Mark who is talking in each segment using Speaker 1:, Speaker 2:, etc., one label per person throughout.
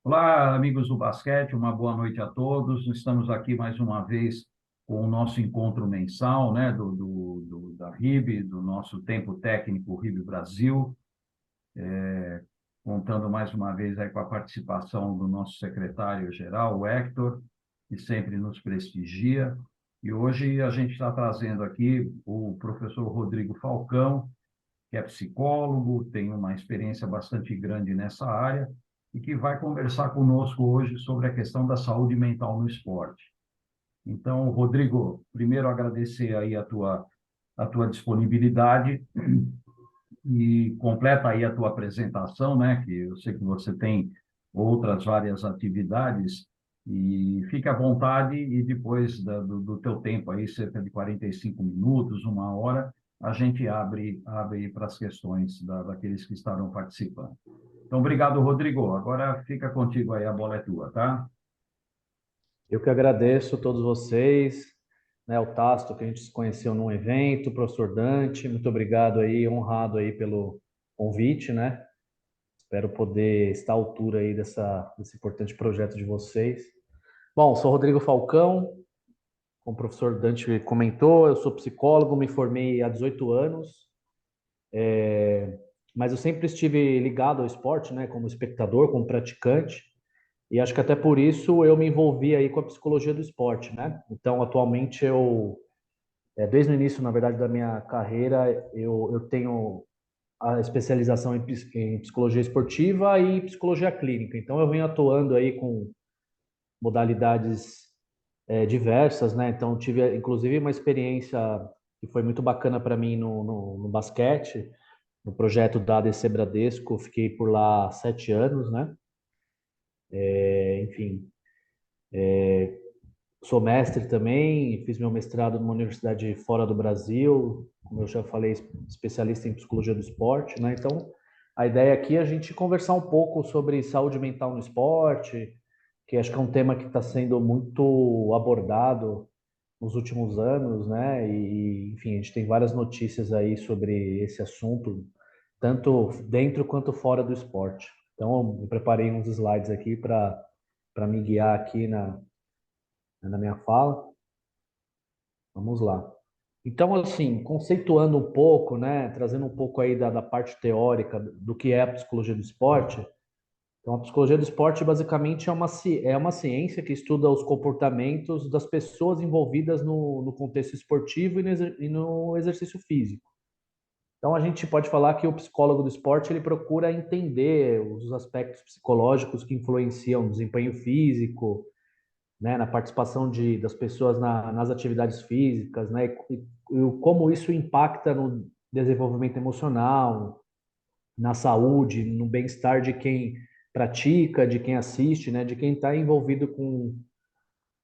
Speaker 1: Olá, amigos do basquete, uma boa noite a todos. Estamos aqui mais uma vez com o nosso encontro mensal, né, da RIB, do nosso tempo técnico RIB Brasil, contando mais uma vez aí com a participação do nosso secretário-geral, o Hector, que sempre nos prestigia. E hoje a gente está trazendo aqui o professor Rodrigo Falcão, que é psicólogo, tem uma experiência bastante grande nessa área e que vai conversar conosco hoje sobre a questão da saúde mental no esporte. Então, Rodrigo, primeiro agradecer aí a tua disponibilidade e completa aí a tua apresentação, né, que eu sei que você tem outras várias atividades e fique à vontade e depois do teu tempo aí, cerca de 45 minutos, uma hora, a gente abre para as questões daqueles que estarão participando. Então, obrigado, Rodrigo. Agora fica contigo aí, a bola é tua, tá?
Speaker 2: Eu que agradeço a todos vocês, né, o Tasto, que a gente se conheceu num evento, o professor Dante, muito obrigado aí, honrado aí pelo convite, né? Espero poder estar à altura aí desse importante projeto de vocês. Bom, sou Rodrigo Falcão, como o professor Dante comentou, eu sou psicólogo, me formei há 18 anos, mas eu sempre estive ligado ao esporte, né, como espectador, como praticante. E acho que até por isso eu me envolvi aí com a psicologia do esporte, né? Então, atualmente desde o início, na verdade, da minha carreira, eu tenho a especialização em psicologia esportiva e psicologia clínica. Então, eu venho atuando aí com modalidades diversas, né? Então, tive inclusive uma experiência que foi muito bacana para mim no basquete, no projeto da ADC Bradesco. Fiquei por lá 7 anos, né? Enfim, sou mestre também, fiz meu mestrado numa universidade fora do Brasil, como eu já falei, especialista em psicologia do esporte, né? Então, a ideia aqui é a gente conversar um pouco sobre saúde mental no esporte, que acho que é um tema que está sendo muito abordado nos últimos anos, né? E, enfim, a gente tem várias notícias aí sobre esse assunto, tanto dentro quanto fora do esporte. Então, eu preparei uns slides aqui para me guiar aqui na minha fala. Vamos lá. Então, assim, conceituando um pouco, né, trazendo um pouco aí da parte teórica do que é a psicologia do esporte. Então, a psicologia do esporte basicamente é uma ciência que estuda os comportamentos das pessoas envolvidas no contexto esportivo e no exercício físico. Então, a gente pode falar que o psicólogo do esporte ele procura entender os aspectos psicológicos que influenciam o desempenho físico, né, na participação das pessoas nas atividades físicas, né, e como isso impacta no desenvolvimento emocional, na saúde, no bem-estar de quem pratica, de quem assiste, né, de quem está envolvido com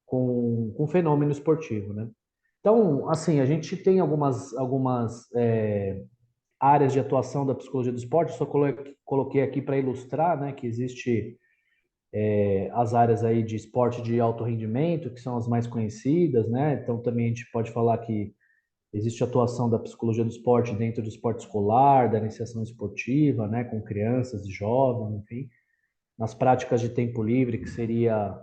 Speaker 2: o fenômeno esportivo, né. Então, assim, a gente tem algumas áreas de atuação da psicologia do esporte, só coloquei aqui para ilustrar, né, que existe as áreas aí de esporte de alto rendimento, que são as mais conhecidas, né? Então também a gente pode falar que existe atuação da psicologia do esporte dentro do esporte escolar, da iniciação esportiva, né, com crianças e jovens, enfim, nas práticas de tempo livre, que seria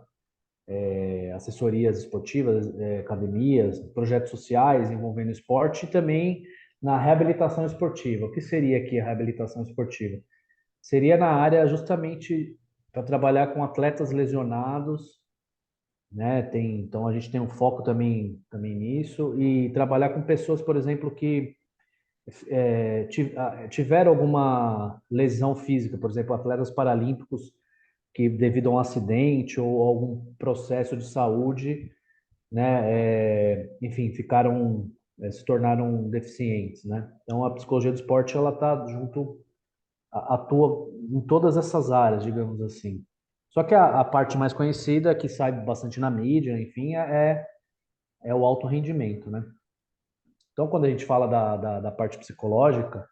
Speaker 2: assessorias esportivas, academias, projetos sociais envolvendo esporte, e também na reabilitação esportiva. O que seria aqui a reabilitação esportiva? Seria na área justamente para trabalhar com atletas lesionados, né? Então a gente tem um foco também nisso e trabalhar com pessoas, por exemplo, que tiveram alguma lesão física, por exemplo, atletas paralímpicos que devido a um acidente ou algum processo de saúde, né, enfim, se tornaram deficientes, né? Então a psicologia do esporte ela está junto atua em todas essas áreas, digamos assim. Só que a parte mais conhecida, que sai bastante na mídia, enfim, é o alto rendimento, né? Então, quando a gente fala da parte psicológica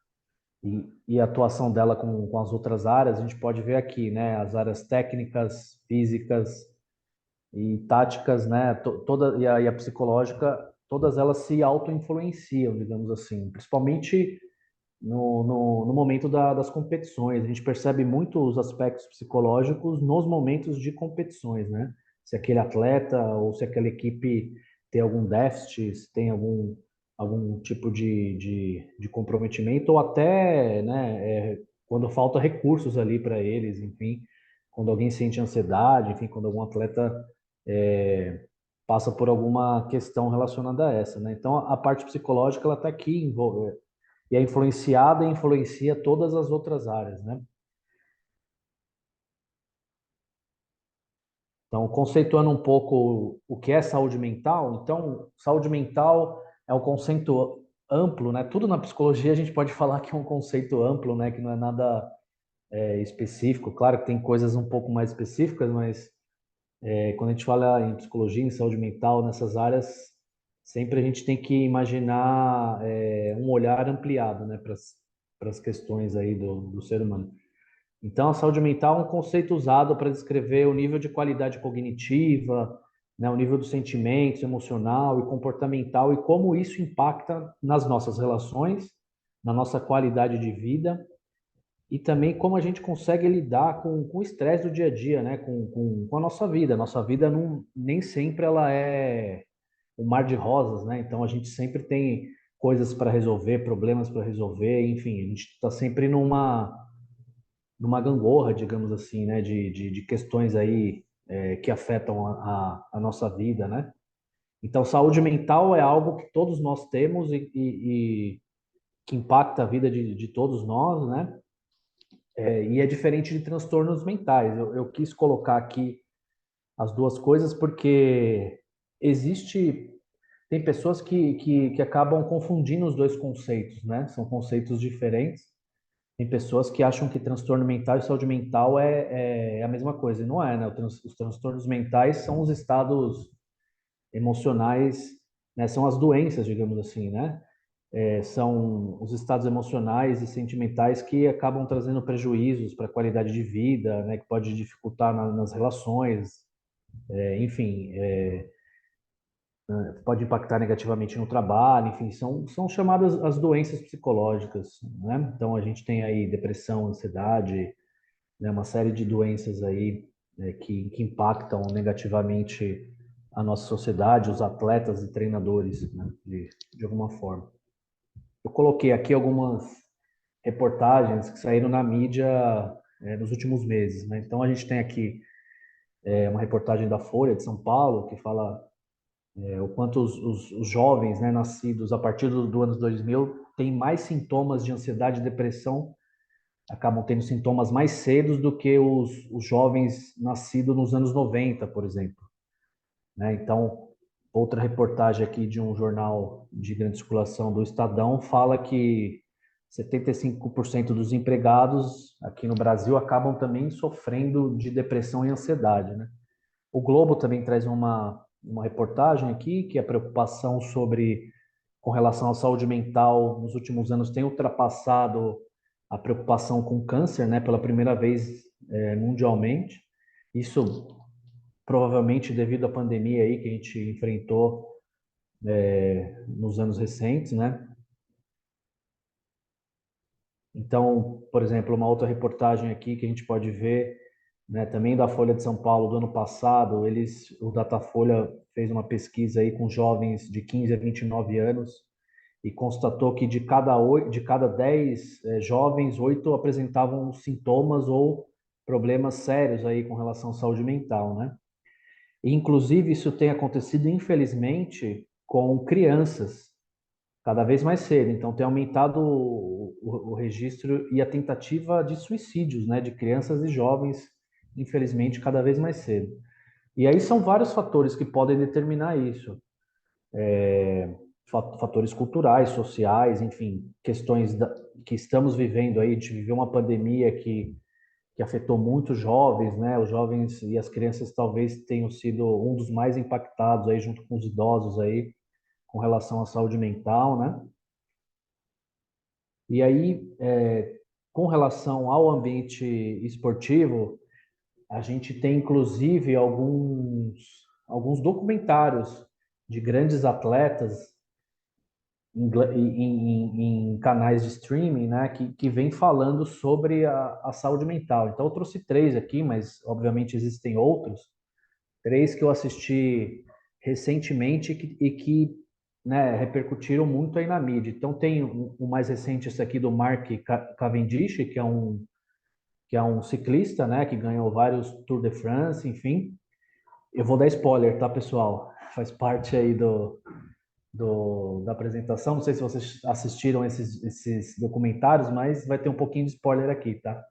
Speaker 2: e a atuação dela com as outras áreas, a gente pode ver aqui, né? As áreas técnicas, físicas e táticas, né? E a psicológica, todas elas se auto-influenciam, digamos assim. Principalmente no momento das competições. A gente percebe muito os aspectos psicológicos nos momentos de competições, né? Se aquele atleta ou se aquela equipe tem algum déficit, se tem algum tipo de comprometimento, ou até, né, quando falta recursos ali para eles, enfim, quando alguém sente ansiedade, enfim, quando algum atleta é, passa por alguma questão relacionada a essa, né? Então, a parte psicológica, ela está aqui e é influenciada e influencia todas as outras áreas, né? Então, conceituando um pouco o que é saúde mental, então, saúde mental é um conceito amplo, né? Tudo na psicologia a gente pode falar que é um conceito amplo, né? Que não é nada específico. Claro que tem coisas um pouco mais específicas, mas quando a gente fala em psicologia, em saúde mental, nessas áreas, sempre a gente tem que imaginar um olhar ampliado, né? Para as questões aí do ser humano. Então, a saúde mental é um conceito usado para descrever o nível de qualidade cognitiva, né, o nível dos sentimentos, emocional e comportamental e como isso impacta nas nossas relações, na nossa qualidade de vida e também como a gente consegue lidar com o estresse do dia a dia, né, com a nossa vida. A nossa vida não, nem sempre ela é um mar de rosas, né? Então, a gente sempre tem coisas para resolver, problemas para resolver, enfim, a gente está sempre numa gangorra, digamos assim, né, de questões aí que afetam a nossa vida, né? Então, saúde mental é algo que todos nós temos e que impacta a vida de todos nós, né? E é diferente de transtornos mentais. Eu quis colocar aqui as duas coisas porque existe tem pessoas que acabam confundindo os dois conceitos, né? São conceitos diferentes. Tem pessoas que acham que transtorno mental e saúde mental é a mesma coisa, e não é, né? Os transtornos mentais são os estados emocionais, né? São as doenças, digamos assim, né? São os estados emocionais e sentimentais que acabam trazendo prejuízos para a qualidade de vida, né? Que pode dificultar nas relações, enfim, pode impactar negativamente no trabalho, enfim, são chamadas as doenças psicológicas, né? Então a gente tem aí depressão, ansiedade, né, uma série de doenças aí que impactam negativamente a nossa sociedade, os atletas e treinadores, né, de alguma forma. Eu coloquei aqui algumas reportagens que saíram na mídia nos últimos meses, né? Então a gente tem aqui uma reportagem da Folha de São Paulo que fala o quanto os jovens, né, nascidos a partir do ano 2000 têm mais sintomas de ansiedade e depressão, acabam tendo sintomas mais cedos do que os jovens nascidos nos anos 90, por exemplo. Né? Então, outra reportagem aqui de um jornal de grande circulação do Estadão fala que 75% dos empregados aqui no Brasil acabam também sofrendo de depressão e ansiedade. Né? O Globo também traz uma reportagem aqui que a preocupação com relação à saúde mental nos últimos anos tem ultrapassado a preocupação com câncer, né, pela primeira vez mundialmente. Isso provavelmente devido à pandemia aí que a gente enfrentou nos anos recentes, né? Então, por exemplo, uma outra reportagem aqui que a gente pode ver, né, também da Folha de São Paulo do ano passado, o Datafolha fez uma pesquisa aí com jovens de 15 a 29 anos e constatou que de cada 10 jovens, 8 apresentavam sintomas ou problemas sérios aí com relação à saúde mental, né? E, inclusive, isso tem acontecido, infelizmente, com crianças, cada vez mais cedo. Então, tem aumentado o registro e a tentativa de suicídios, né, de crianças e jovens, infelizmente, cada vez mais cedo. E aí são vários fatores que podem determinar isso. Fatores culturais, sociais, enfim, questões que estamos vivendo aí, de viver uma pandemia que afetou muitos jovens, né? Os jovens e as crianças talvez tenham sido um dos mais impactados aí, junto com os idosos aí, com relação à saúde mental, né? E aí, com relação ao ambiente esportivo, a gente tem inclusive alguns documentários de grandes atletas, em canais de streaming, né, que vem falando sobre a saúde mental. Então, eu trouxe três aqui, mas obviamente existem outros. Três que eu assisti recentemente e que, né, repercutiram muito aí na mídia. Então, tem o mais recente, esse aqui do Mark Cavendish, que é um ciclista, né, que ganhou vários Tour de France, enfim. Eu vou dar spoiler, tá, pessoal? Faz parte aí da apresentação. Não sei se vocês assistiram esses documentários, mas vai ter um pouquinho de spoiler aqui, tá?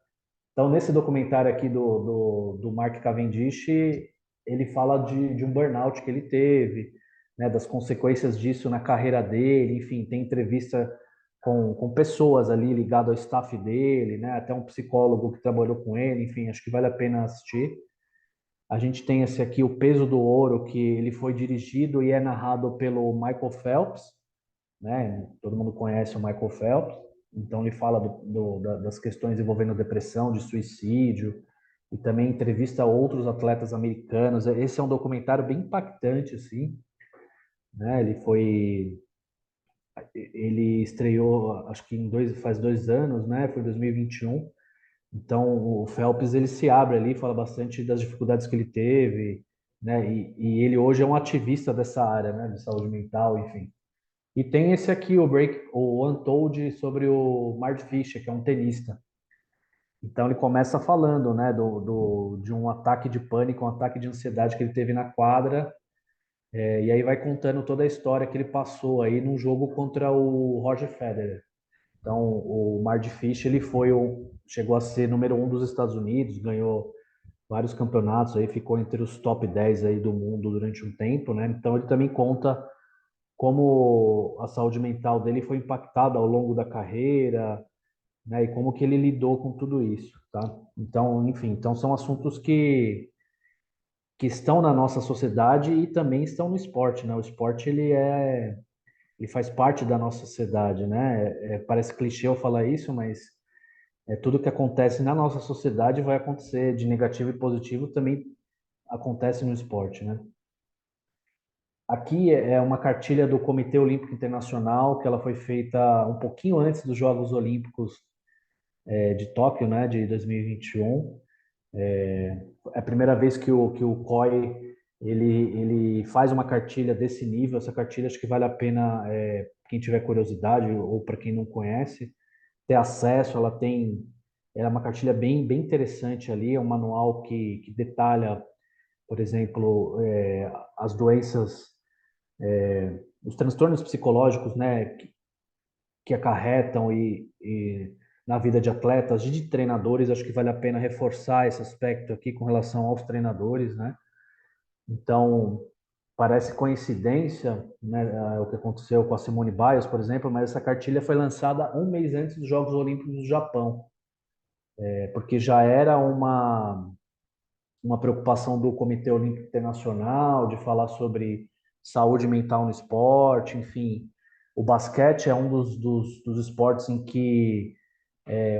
Speaker 2: Então, nesse documentário aqui do Mark Cavendish, ele fala de um burnout que ele teve, né, das consequências disso na carreira dele, enfim, tem entrevista com pessoas ali ligado ao staff dele, né, até um psicólogo que trabalhou com ele, enfim, acho que vale a pena assistir. A gente tem esse aqui, O Peso do Ouro, que ele foi dirigido e é narrado pelo Michael Phelps, né? Todo mundo conhece o Michael Phelps, então ele fala das questões envolvendo depressão, de suicídio, e também entrevista outros atletas americanos. Esse é um documentário bem impactante, assim, né? Ele estreou, acho que faz 2 anos, né? Foi 2021. Então, o Phelps, ele se abre ali, fala bastante das dificuldades que ele teve, né? E ele hoje é um ativista dessa área, né? De saúde mental, enfim. E tem esse aqui, o Untold, sobre o Mark Fisher, que é um tenista. Então, ele começa falando, né? De um ataque de pânico, um ataque de ansiedade que ele teve na quadra, e aí vai contando toda a história que ele passou aí num jogo contra o Roger Federer. Então, o Mark Fisher, chegou a ser número 1 dos Estados Unidos, ganhou vários campeonatos aí, ficou entre os top 10 aí do mundo durante um tempo, né? Então, ele também conta como a saúde mental dele foi impactada ao longo da carreira, né? E como que ele lidou com tudo isso, tá? Então, enfim, então são assuntos que estão na nossa sociedade e também estão no esporte, né? O esporte, ele faz parte da nossa sociedade, né? Parece clichê eu falar isso, mas tudo que acontece na nossa sociedade vai acontecer de negativo e positivo também acontece no esporte, né? Aqui é uma cartilha do Comitê Olímpico Internacional, que ela foi feita um pouquinho antes dos Jogos Olímpicos de Tóquio, né, de 2021. É a primeira vez que o COI ele faz uma cartilha desse nível. Essa cartilha acho que vale a pena, quem tiver curiosidade ou para quem não conhece, ter acesso. Ela é uma cartilha bem, bem interessante ali, é um manual que detalha, por exemplo, as doenças, os transtornos psicológicos, né, que acarretam na vida de atletas e de treinadores. Acho que vale a pena reforçar esse aspecto aqui com relação aos treinadores, né? Então, parece coincidência, né, o que aconteceu com a Simone Biles, por exemplo, mas essa cartilha foi lançada um mês antes dos Jogos Olímpicos do Japão, porque já era uma preocupação do Comitê Olímpico Internacional de falar sobre saúde mental no esporte, enfim. O basquete é um dos esportes em que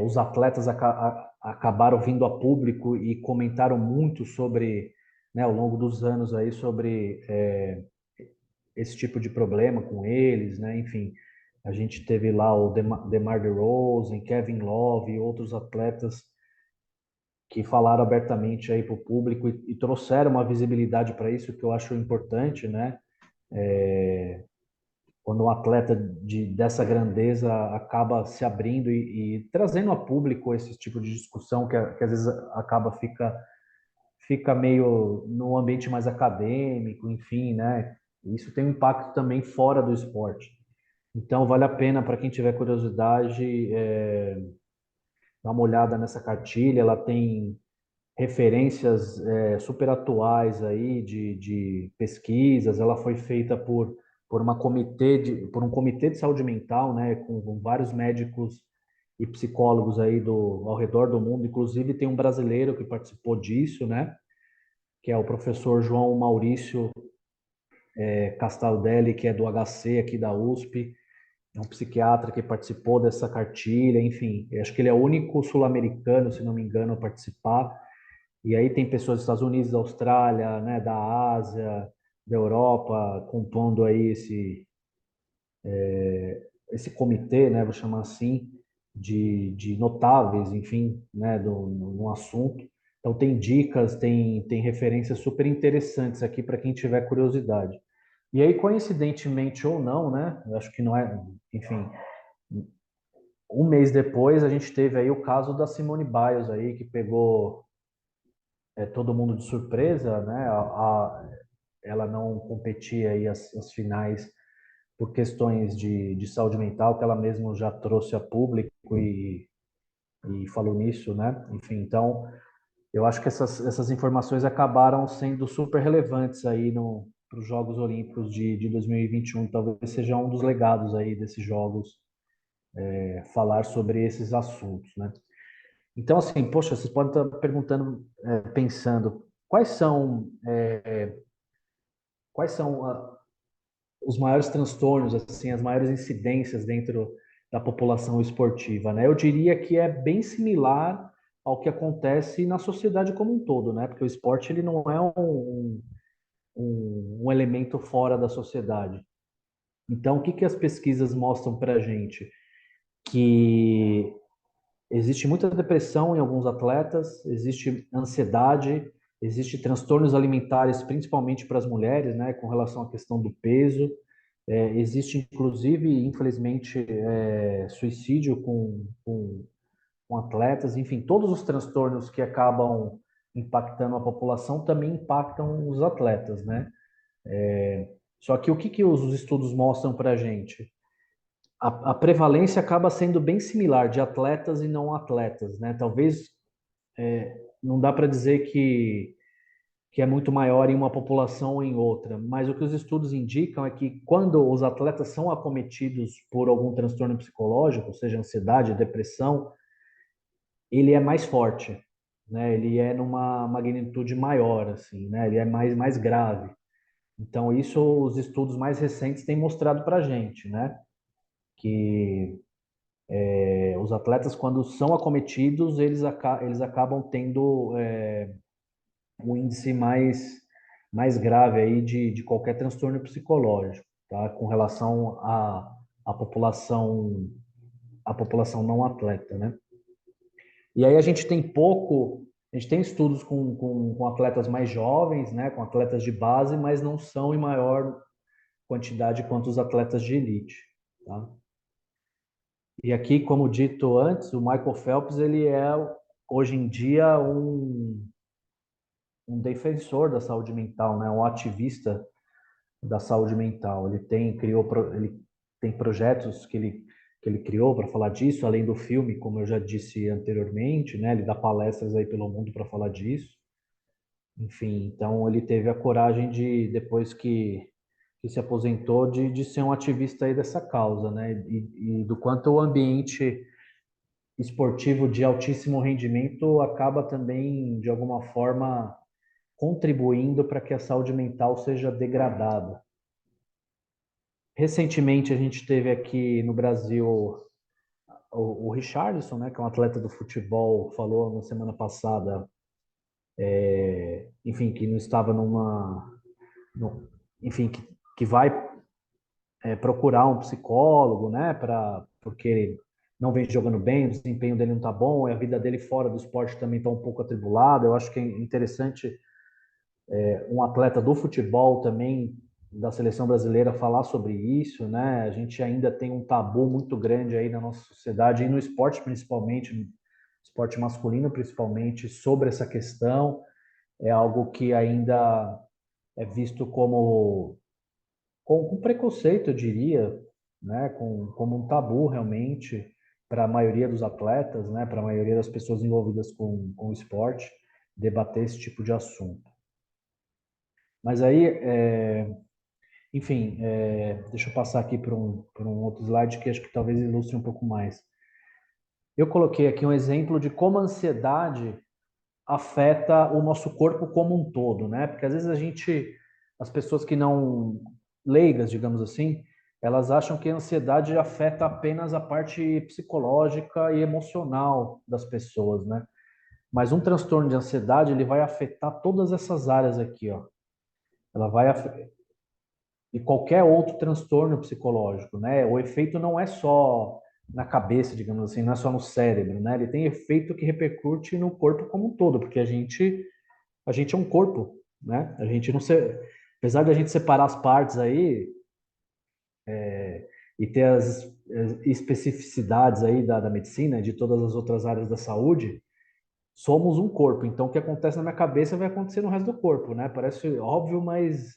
Speaker 2: os atletas acabaram vindo a público e comentaram muito sobre, né, ao longo dos anos aí, sobre esse tipo de problema com eles, né? Enfim, a gente teve lá o DeMar DeRozan, Kevin Love e outros atletas que falaram abertamente aí para o público e trouxeram uma visibilidade para isso, que eu acho importante, né? Quando um atleta dessa grandeza acaba se abrindo e trazendo a público esse tipo de discussão que às vezes fica meio no ambiente mais acadêmico, enfim, né? Isso tem um impacto também fora do esporte. Então, vale a pena para quem tiver curiosidade, dar uma olhada nessa cartilha. Ela tem referências super atuais aí de pesquisas. Ela foi feita por um comitê de saúde mental, né, com vários médicos e psicólogos aí ao redor do mundo. Inclusive tem um brasileiro que participou disso, né, que é o professor João Maurício Castaldelli, que é do HC aqui da USP. É um psiquiatra que participou dessa cartilha. Enfim, acho que ele é o único sul-americano, se não me engano, a participar. E aí tem pessoas dos Estados Unidos, da Austrália, né, da Ásia, da Europa, compondo aí esse comitê, né, vou chamar assim, de notáveis, enfim, né, no assunto. Então tem dicas, tem referências super interessantes aqui para quem tiver curiosidade. E aí, coincidentemente ou não, né, eu acho que não é, enfim, um mês depois a gente teve aí o caso da Simone Biles aí, que pegou todo mundo de surpresa, né, ela não competia aí as finais por questões de saúde mental, que ela mesma já trouxe a público e falou nisso, né? Enfim, então, eu acho que essas informações acabaram sendo super relevantes aí para os Jogos Olímpicos de 2021. Talvez seja um dos legados aí desses Jogos, falar sobre esses assuntos, né? Então, assim, poxa, vocês podem estar perguntando, pensando, quais são os maiores transtornos, assim, as maiores incidências dentro da população esportiva, né? Eu diria que é bem similar ao que acontece na sociedade como um todo, né? Porque o esporte ele não é um elemento fora da sociedade. Então, o que as pesquisas mostram para a gente? Que existe muita depressão em alguns atletas, existe ansiedade, existe transtornos alimentares, principalmente para as mulheres, né, com relação à questão do peso. Existe, inclusive, infelizmente, suicídio com atletas. Enfim, todos os transtornos que acabam impactando a população também impactam os atletas, né? Só que o que os estudos mostram para a gente? A prevalência acaba sendo bem similar de atletas e não atletas, né? Talvez não dá para dizer que é muito maior em uma população ou em outra, mas o que os estudos indicam é que quando os atletas são acometidos por algum transtorno psicológico, seja ansiedade, depressão, ele é mais forte, né? Ele é numa magnitude maior, assim, né? Ele é mais grave. Então, isso os estudos mais recentes têm mostrado para a gente, né? Que os atletas, quando são acometidos, eles acabam tendo um índice mais grave aí de qualquer transtorno psicológico, tá? Com relação à população não atleta, né? E aí a gente tem estudos com atletas mais jovens, né? Com atletas de base, mas não são em maior quantidade quanto os atletas de elite, tá? E aqui, como dito antes, o Michael Phelps, ele é hoje em dia um defensor da saúde mental, né? Um ativista da saúde mental. Ele tem projetos que ele criou para falar disso, além do filme, como eu já disse anteriormente, né? Ele dá palestras aí pelo mundo para falar disso. Enfim, então ele teve a coragem de, depois que se aposentou, de ser um ativista aí dessa causa, né? E do quanto o ambiente esportivo de altíssimo rendimento acaba também, de alguma forma, contribuindo para que a saúde mental seja degradada. Recentemente, a gente teve aqui no Brasil o Richarlison, né, que é um atleta do futebol, falou na semana passada, enfim, que não estava enfim, que vai procurar um psicólogo, né, porque ele não vem jogando bem, o desempenho dele não está bom, e a vida dele fora do esporte também está um pouco atribulada. Eu acho que é interessante um atleta do futebol também, da seleção brasileira, falar sobre isso, né? A gente ainda tem um tabu muito grande aí na nossa sociedade, e no esporte principalmente, no esporte masculino principalmente, sobre essa questão. É algo que ainda é visto com preconceito, eu diria, né? Como um tabu realmente para a maioria dos atletas, né? Para a maioria das pessoas envolvidas com o esporte, debater esse tipo de assunto. Mas aí, enfim, deixa eu passar aqui para um outro slide que acho que talvez ilustre um pouco mais. Eu coloquei aqui um exemplo de como a ansiedade afeta o nosso corpo como um todo, né? Porque às vezes as pessoas que não leigas, digamos assim, elas acham que a ansiedade afeta apenas a parte psicológica e emocional das pessoas, né? Mas um transtorno de ansiedade, ele vai afetar todas essas áreas aqui, ó. Ela vai e qualquer outro transtorno psicológico, né? O efeito não é só na cabeça, digamos assim, não é só no cérebro, né? Ele tem efeito que repercute no corpo como um todo, porque a gente é um corpo, né? A gente não se, apesar de a gente separar as partes aí e ter as especificidades aí da medicina, de todas as outras áreas da saúde, somos um corpo. Então, o que acontece na minha cabeça vai acontecer no resto do corpo, né? Parece óbvio, mas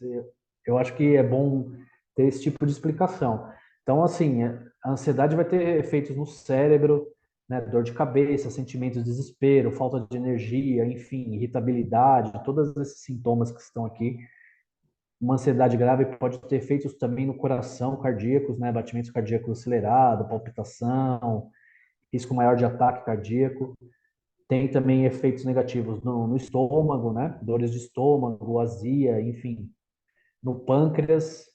Speaker 2: eu acho que é bom ter esse tipo de explicação. Então, assim, a ansiedade vai ter efeitos no cérebro, né? Dor de cabeça, sentimentos de desespero, falta de energia, enfim, irritabilidade, todos esses sintomas que estão aqui. Uma ansiedade grave pode ter efeitos também no coração, cardíacos, né? Batimentos cardíacos acelerados, palpitação, risco maior de ataque cardíaco. Tem também efeitos negativos no estômago, né? Dores de estômago, azia, enfim. No pâncreas,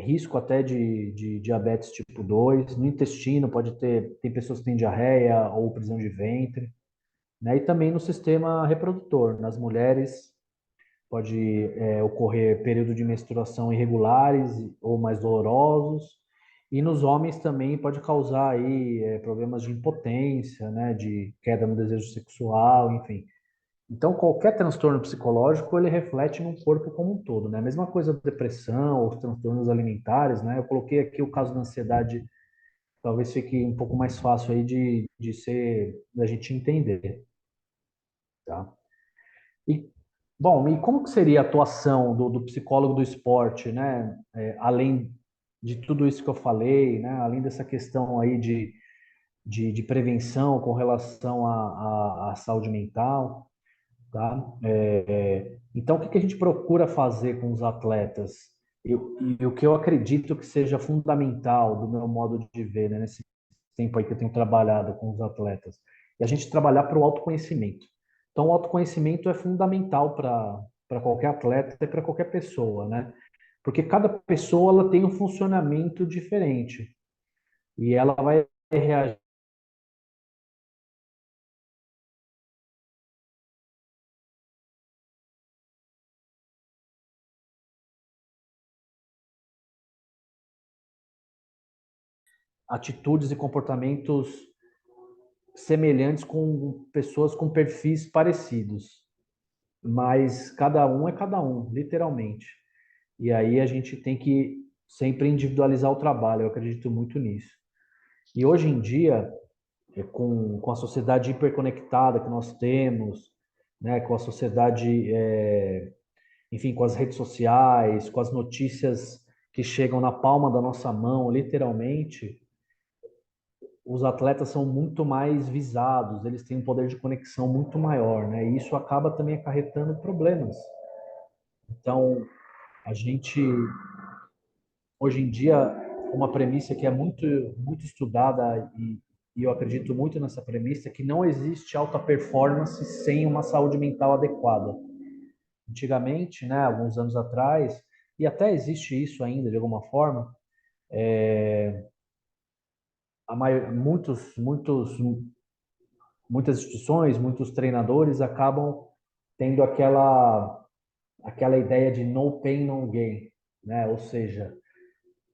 Speaker 2: risco até de diabetes tipo 2. No intestino, pode ter, tem pessoas que têm diarreia ou prisão de ventre, né? E também no sistema reprodutor. Nas mulheres, pode ocorrer período de menstruação irregulares ou mais dolorosos. E nos homens também pode causar aí problemas de impotência, né? De queda no desejo sexual, enfim. Então, qualquer transtorno psicológico, ele reflete no corpo como um todo, né? A mesma coisa da depressão, os transtornos alimentares, né? Eu coloquei aqui o caso da ansiedade, talvez fique um pouco mais fácil aí da gente entender, tá? E, bom, e como que seria a atuação do psicólogo do esporte, né? Além de tudo isso que eu falei, né? Além dessa questão aí de prevenção com relação à saúde mental, tá? Então, o que que a gente procura fazer com os atletas? E o que eu acredito que seja fundamental do meu modo de ver, né, nesse tempo aí que eu tenho trabalhado com os atletas, é a gente trabalhar para o autoconhecimento. Então, o autoconhecimento é fundamental para qualquer atleta e para qualquer pessoa, né? Porque cada pessoa ela tem um funcionamento diferente e ela vai reagir a atitudes e comportamentos semelhantes com pessoas com perfis parecidos, mas cada um é cada um, literalmente. E aí a gente tem que sempre individualizar o trabalho, eu acredito muito nisso. E hoje em dia, com a sociedade hiperconectada que nós temos, né, com a sociedade, enfim, com as redes sociais, com as notícias que chegam na palma da nossa mão, literalmente, os atletas são muito mais visados, eles têm um poder de conexão muito maior, né? E isso acaba também acarretando problemas. Então, a gente, hoje em dia, uma premissa que é muito estudada e eu acredito muito nessa premissa, é que não existe alta performance sem uma saúde mental adequada. Antigamente, né, alguns anos atrás, e até existe isso ainda de alguma forma, muitas instituições, muitos treinadores acabam tendo aquela ideia de no pain, no gain, né? Ou seja,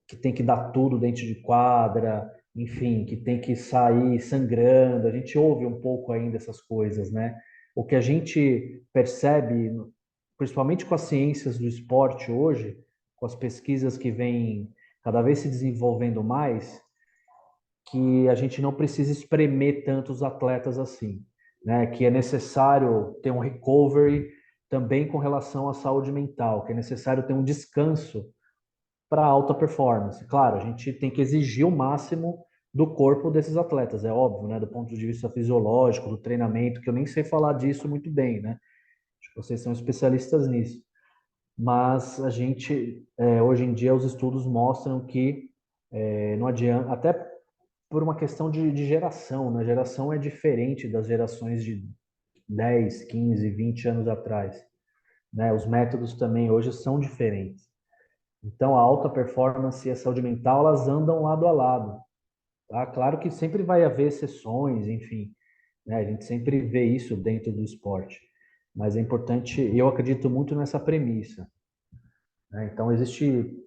Speaker 2: que tem que dar tudo dentro de quadra, enfim, que tem que sair sangrando. A gente ouve um pouco ainda essas coisas, né? O que a gente percebe, principalmente com as ciências do esporte hoje, com as pesquisas que vêm cada vez se desenvolvendo mais, que a gente não precisa espremer tanto os atletas assim, né? Que é necessário ter um recovery também com relação à saúde mental, que é necessário ter um descanso para alta performance. Claro, a gente tem que exigir o máximo do corpo desses atletas, é óbvio, né? Do ponto de vista fisiológico, do treinamento, que eu nem sei falar disso muito bem, né? Acho que vocês são especialistas nisso. Mas a gente, hoje em dia, os estudos mostram que não adianta, até por uma questão de geração, né? A geração é diferente das gerações de 10, 15, 20 anos atrás, né? Os métodos também hoje são diferentes. Então, a alta performance e a saúde mental, elas andam lado a lado, tá? Claro que sempre vai haver exceções, enfim, né? A gente sempre vê isso dentro do esporte, mas é importante, eu acredito muito nessa premissa. né? Então, existem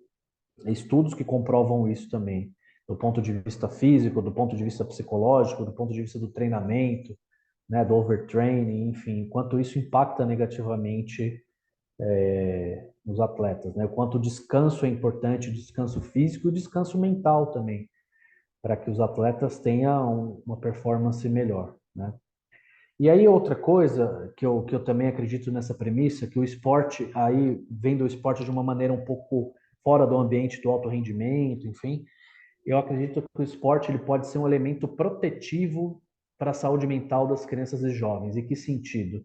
Speaker 2: estudos que comprovam isso também, do ponto de vista físico, do ponto de vista psicológico, do ponto de vista do treinamento, né, do overtraining, enfim, quanto isso impacta negativamente nos atletas, né? O quanto o descanso é importante, o descanso físico e o descanso mental também, para que os atletas tenham uma performance melhor, né? E aí outra coisa que eu também acredito nessa premissa, que o esporte, aí vendo o esporte de uma maneira um pouco fora do ambiente do alto rendimento, enfim, eu acredito que o esporte ele pode ser um elemento protetivo para a saúde mental das crianças e jovens. Em que sentido?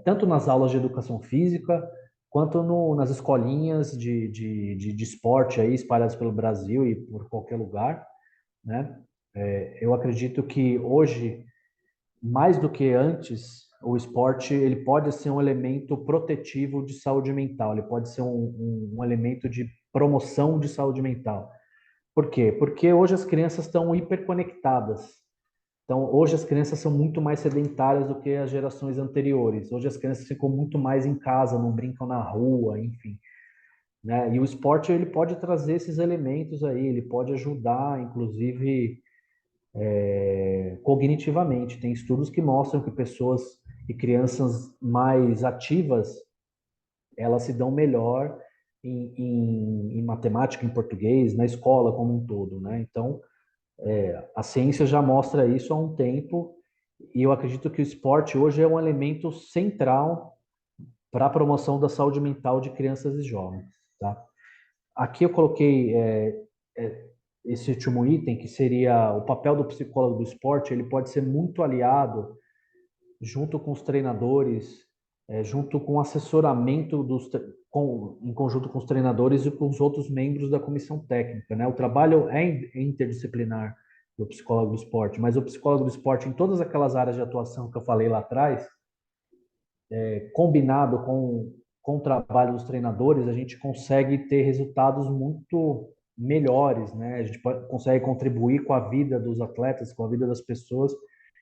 Speaker 2: Tanto nas aulas de educação física, quanto nas escolinhas de esporte aí espalhadas pelo Brasil e por qualquer lugar, né? Eu acredito que hoje, mais do que antes, o esporte ele pode ser um elemento protetivo de saúde mental, ele pode ser um elemento de promoção de saúde mental. Por quê? Porque hoje as crianças estão hiperconectadas. Então, hoje as crianças são muito mais sedentárias do que as gerações anteriores. Hoje as crianças ficam muito mais em casa, não brincam na rua, enfim, né? E o esporte ele pode trazer esses elementos aí, ele pode ajudar, inclusive, cognitivamente. Tem estudos que mostram que pessoas e crianças mais ativas, elas se dão melhor em matemática, em português, na escola como um todo, né? Então, a ciência já mostra isso há um tempo e eu acredito que o esporte hoje é um elemento central para a promoção da saúde mental de crianças e jovens, tá? Aqui eu coloquei esse último item, que seria o papel do psicólogo do esporte, ele pode ser muito aliado junto com os treinadores, junto com o assessoramento em conjunto com os treinadores e com os outros membros da comissão técnica, né? O trabalho é interdisciplinar do psicólogo do esporte, mas o psicólogo do esporte em todas aquelas áreas de atuação que eu falei lá atrás, combinado com o trabalho dos treinadores, a gente consegue ter resultados muito melhores, né? A gente consegue contribuir com a vida dos atletas, com a vida das pessoas,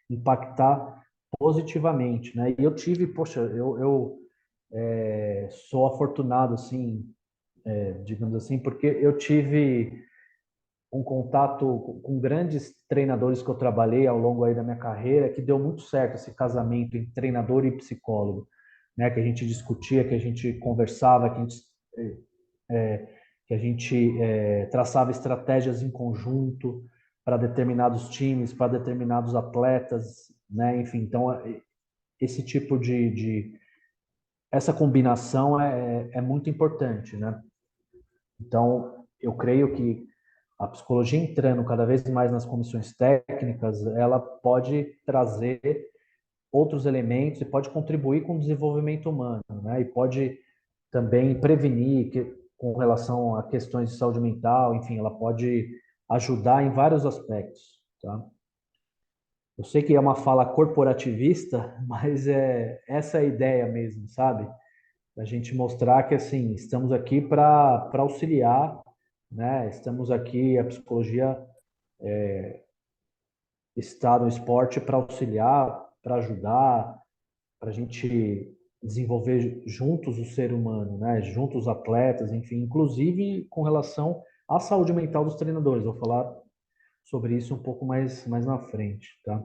Speaker 2: impactar positivamente, né? E eu tive, poxa, eu sou afortunado, assim, digamos assim, porque eu tive um contato com grandes treinadores que eu trabalhei ao longo aí da minha carreira, que deu muito certo esse casamento entre treinador e psicólogo, né? Que a gente discutia, que a gente conversava, que a gente traçava estratégias em conjunto para determinados times, para determinados atletas, né? Enfim, então esse tipo essa combinação é muito importante, né? Então eu creio que a psicologia entrando cada vez mais nas comissões técnicas, ela pode trazer outros elementos e pode contribuir com o desenvolvimento humano, né? E pode também prevenir com relação a questões de saúde mental, enfim, ela pode ajudar em vários aspectos, tá? Eu sei que é uma fala corporativista, mas essa é a ideia mesmo, sabe? A gente mostrar que assim estamos aqui para auxiliar, né? Estamos aqui, a psicologia está no esporte para auxiliar, para ajudar, para a gente desenvolver juntos o ser humano, né? Juntos os atletas, enfim, inclusive com relação à saúde mental dos treinadores. Vou falar sobre isso um pouco mais na frente, tá?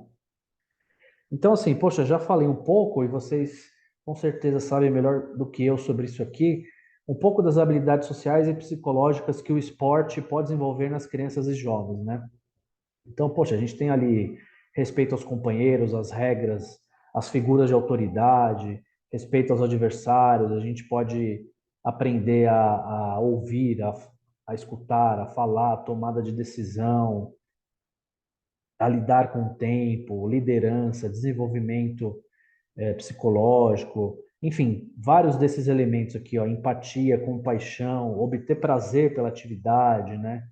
Speaker 2: Então, assim, poxa, já falei um pouco e vocês com certeza sabem melhor do que eu sobre isso aqui, um pouco das habilidades sociais e psicológicas que o esporte pode desenvolver nas crianças e jovens, né? Então, poxa, a gente tem ali respeito aos companheiros, às regras, às figuras de autoridade, respeito aos adversários, a gente pode aprender a ouvir, a escutar, a falar, tomada de decisão, a lidar com o tempo, liderança, desenvolvimento psicológico, enfim, vários desses elementos aqui, ó, empatia, compaixão, obter prazer pela atividade, né?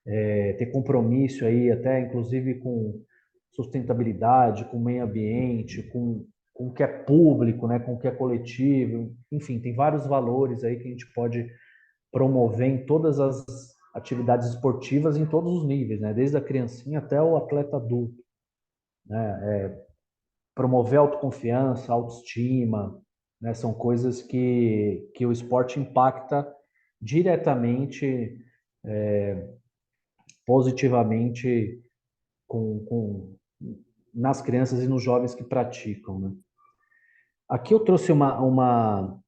Speaker 2: Ter compromisso aí, até inclusive com sustentabilidade, com o meio ambiente, com o que é público, né, com o que é coletivo, enfim, tem vários valores aí que a gente pode promover em todas as atividades esportivas em todos os níveis, né, desde a criancinha até o atleta adulto, né, promover autoconfiança, autoestima, né? São coisas que o esporte impacta diretamente, positivamente nas crianças e nos jovens que praticam, né? Aqui eu trouxe uma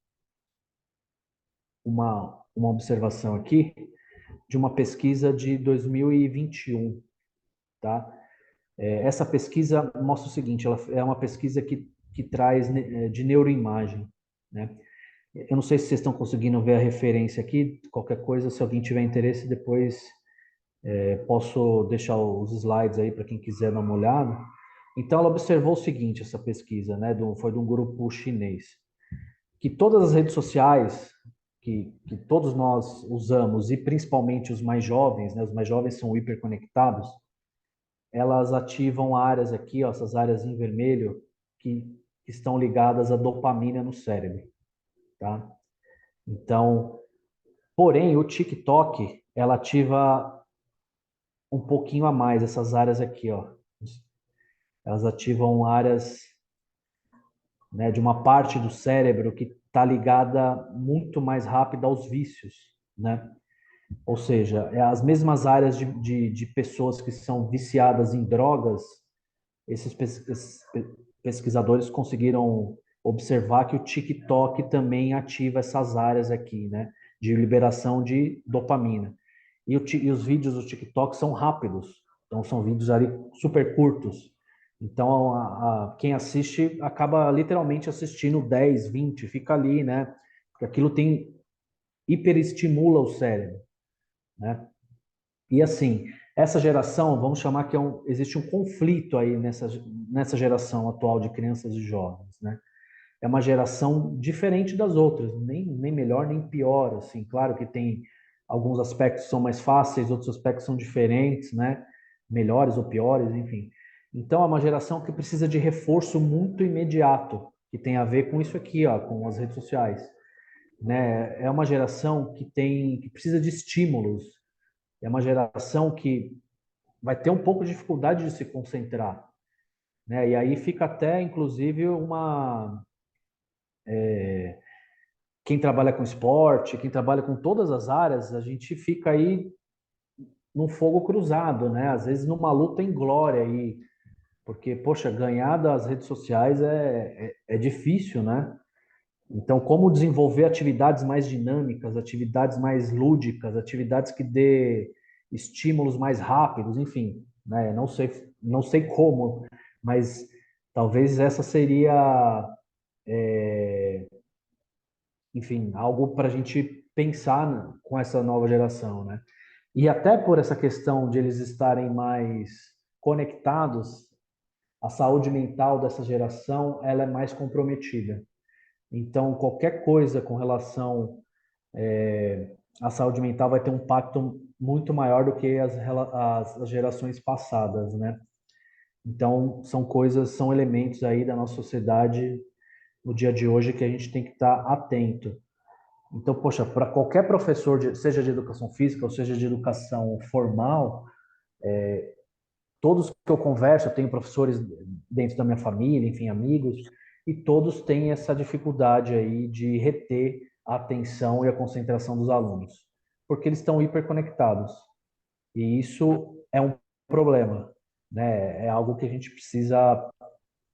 Speaker 2: observação aqui de uma pesquisa de 2021, tá? Essa pesquisa mostra o seguinte, ela é uma pesquisa que traz de neuroimagem, né? Eu não sei se vocês estão conseguindo ver a referência aqui, qualquer coisa, se alguém tiver interesse, depois posso deixar os slides aí para quem quiser dar uma olhada. Então, ela observou o seguinte, essa pesquisa, né, foi de um grupo chinês, que todas as redes sociais que todos nós usamos, e principalmente os mais jovens, né, os mais jovens são hiperconectados, elas ativam áreas aqui, ó, essas áreas em vermelho, que estão ligadas à dopamina no cérebro, tá? Então, porém, o TikTok, ela ativa um pouquinho a mais essas áreas aqui, ó. Elas ativam áreas, né, de uma parte do cérebro que está ligada muito mais rápido aos vícios, né? Ou seja, as mesmas áreas de pessoas que são viciadas em drogas, esses pesquisadores conseguiram observar que o TikTok também ativa essas áreas aqui, né, de liberação de dopamina. E os vídeos do TikTok são rápidos, então são vídeos ali super curtos. Então, quem assiste acaba literalmente assistindo 10, 20, fica ali, né? Porque aquilo hiperestimula o cérebro, né? E assim, essa geração, vamos chamar que existe um conflito aí nessa geração atual de crianças e jovens, né? É uma geração diferente das outras, nem melhor nem pior, assim. Claro que tem alguns aspectos que são mais fáceis, outros aspectos são diferentes, né? Melhores ou piores, enfim. Então é uma geração que precisa de reforço muito imediato, que tem a ver com isso aqui, ó, com as redes sociais, né? É uma geração que precisa de estímulos. É uma geração que vai ter um pouco de dificuldade de se concentrar, né? E aí fica até, inclusive, quem trabalha com esporte, quem trabalha com todas as áreas, a gente fica aí num fogo cruzado, né? Às vezes numa luta em glória aí, porque, poxa, ganhar das redes sociais é difícil, né? Então, como desenvolver atividades mais dinâmicas, atividades mais lúdicas, atividades que dê estímulos mais rápidos, enfim, né? Não sei como, mas talvez essa seria, enfim, algo para a gente pensar com essa nova geração, né? E até por essa questão de eles estarem mais conectados, a saúde mental dessa geração ela é mais comprometida. Então, qualquer coisa com relação à saúde mental vai ter um impacto muito maior do que as gerações passadas, né? Então, são elementos aí da nossa sociedade no dia de hoje que a gente tem que estar atento. Então, poxa, para qualquer professor, seja de educação física ou seja de educação formal, todos que eu converso, eu tenho professores dentro da minha família, enfim, amigos, e todos têm essa dificuldade aí de reter a atenção e a concentração dos alunos, porque eles estão hiperconectados. E isso é um problema, né? É algo que a gente precisa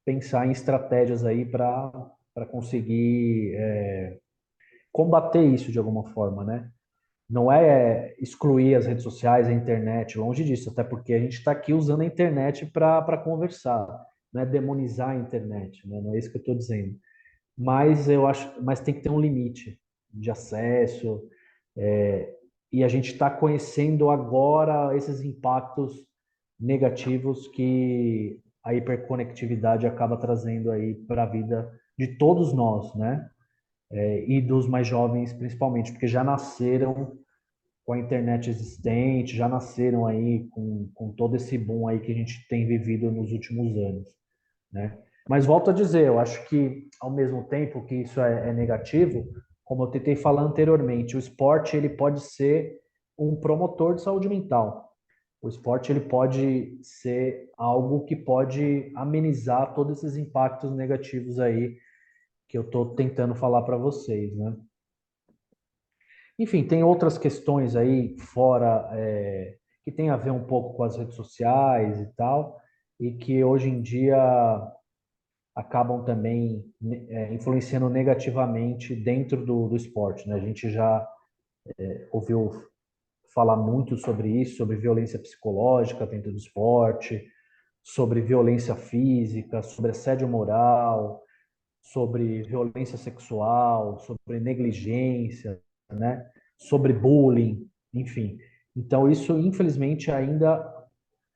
Speaker 2: pensar em estratégias aí para conseguir combater isso de alguma forma, né? Não é excluir as redes sociais, a internet, longe disso, até porque a gente está aqui usando a internet para conversar, não é demonizar a internet, né? Não é isso que eu estou dizendo. Mas eu acho, mas tem que ter um limite de acesso, e a gente está conhecendo agora esses impactos negativos que a hiperconectividade acaba trazendo aí para a vida de todos nós, né? E dos mais jovens principalmente, porque já nasceram com a internet existente, já nasceram aí com todo esse boom aí que a gente tem vivido nos últimos anos, né? Mas volto a dizer, eu acho que ao mesmo tempo que isso é negativo, como eu tentei falar anteriormente, o esporte ele pode ser um promotor de saúde mental. O esporte ele pode ser algo que pode amenizar todos esses impactos negativos aí que eu estou tentando falar para vocês, né? Enfim, tem outras questões aí fora, que tem a ver um pouco com as redes sociais e tal, e que hoje em dia acabam também influenciando negativamente dentro do esporte, né? A gente já ouviu falar muito sobre isso, sobre violência psicológica dentro do esporte, sobre violência física, sobre assédio moral, sobre violência sexual, sobre negligência, né? Sobre bullying, enfim. Então, isso, infelizmente, ainda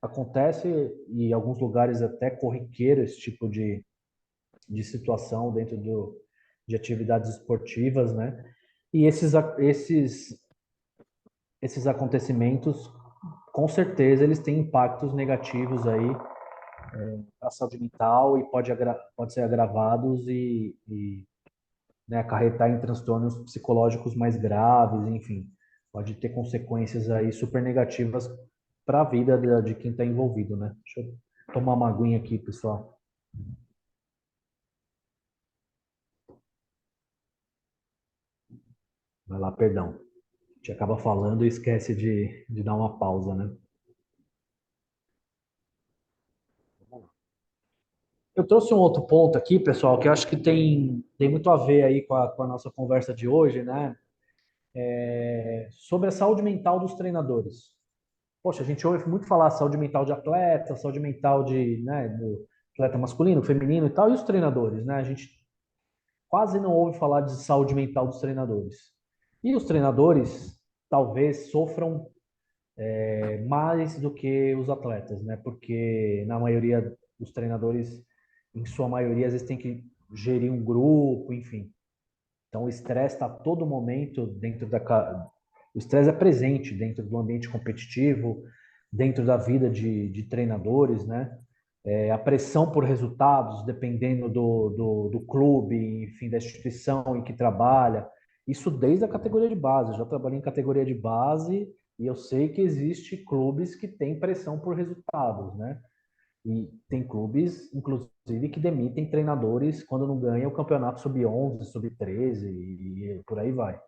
Speaker 2: acontece e em alguns lugares até corriqueiro esse tipo de situação dentro de atividades esportivas, né? E esses acontecimentos, com certeza, eles têm impactos negativos aí para a saúde mental e pode ser agravados e né, acarretar em transtornos psicológicos mais graves, enfim, pode ter consequências aí super negativas para a vida de quem está envolvido, né? Deixa eu tomar uma aguinha aqui, pessoal. Vai lá, perdão. A gente acaba falando e esquece de dar uma pausa, né? Eu trouxe um outro ponto aqui, pessoal, que eu acho que tem muito a ver aí com a nossa conversa de hoje, né? Sobre a saúde mental dos treinadores. Poxa, a gente ouve muito falar saúde mental de atleta, saúde mental né, do atleta masculino, feminino e tal, e os treinadores, né? A gente quase não ouve falar de saúde mental dos treinadores. E os treinadores talvez sofram mais do que os atletas, né? Porque na maioria dos treinadores, em sua maioria, às vezes tem que gerir um grupo, enfim. Então o estresse está a todo momento o estresse é presente dentro do ambiente competitivo, dentro da vida de treinadores, né? A pressão por resultados, dependendo do clube, enfim, da instituição em que trabalha. Isso desde a categoria de base. Eu já trabalhei em categoria de base e eu sei que existe clubes que têm pressão por resultados, né? E tem clubes, inclusive, que demitem treinadores quando não ganha o campeonato sub-11, sub-13 e por aí vai,